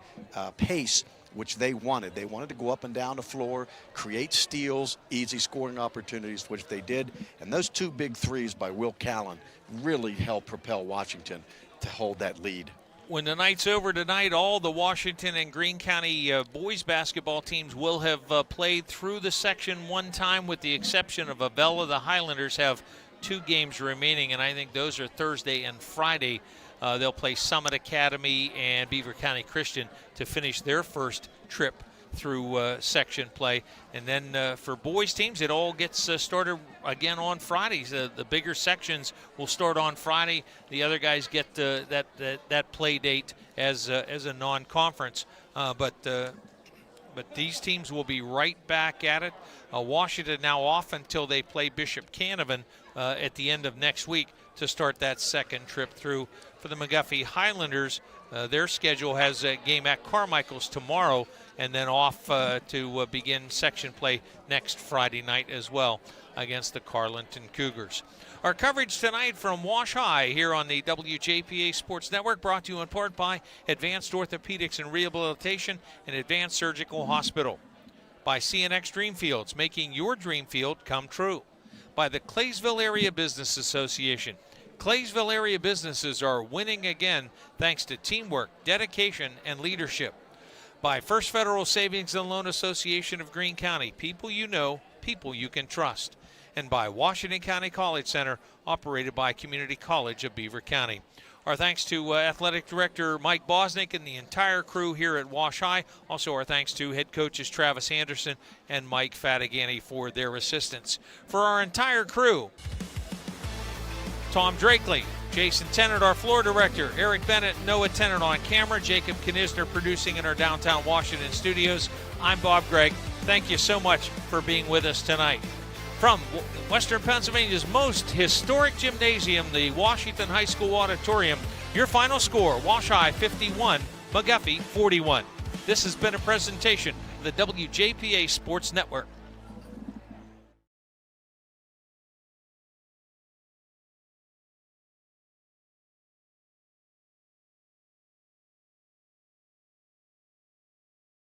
Speaker 6: pace, which they wanted. They wanted to go up and down the floor, create steals, easy scoring opportunities, which they did. And those 2 big threes by Will Callen really helped propel Washington to hold that lead.
Speaker 5: When the night's over tonight, all the Washington and Greene County boys basketball teams will have played through the section one time, with the exception of Avella. The Highlanders have 2 games remaining, and I think those are Thursday and Friday. They'll play Summit Academy and Beaver County Christian to finish their first trip through section play. And then for boys teams, it all gets started again on Fridays. The bigger sections will start on Friday. The other guys get that play date as a non-conference. But these teams will be right back at it. Washington now off until they play Bishop Canevin at the end of next week to start that second trip through. For the McGuffey Highlanders, their schedule has a game at Carmichael's tomorrow, and then off to begin section play next Friday night as well against the Carlinton Cougars. Our coverage tonight from Wash High here on the WJPA Sports Network, brought to you in part by Advanced Orthopedics and Rehabilitation and Advanced Surgical Hospital. By CNX Dreamfields, making your dream field come true. By the Claysville Area Business Association. Claysville area businesses are winning again thanks to teamwork, dedication, and leadership. By First Federal Savings and Loan Association of Greene County, people you know, people you can trust. And by Washington County College Center, operated by Community College of Beaver County. Our thanks to Athletic Director Mike Bosnick and the entire crew here at Wash High. Also our thanks to head coaches Travis Anderson and Mike Fatigani for their assistance. For our entire crew, Tom Drakely, Jason Tennant, our floor director, Eric Bennett, Noah Tennant on camera, Jacob Knisner producing in our downtown Washington studios. I'm Bob Gregg. Thank you so much for being with us tonight. From Western Pennsylvania's most historic gymnasium, the Washington High School Auditorium, your final score, Wash High 51, McGuffey 41. This has been a presentation of the WJPA Sports Network.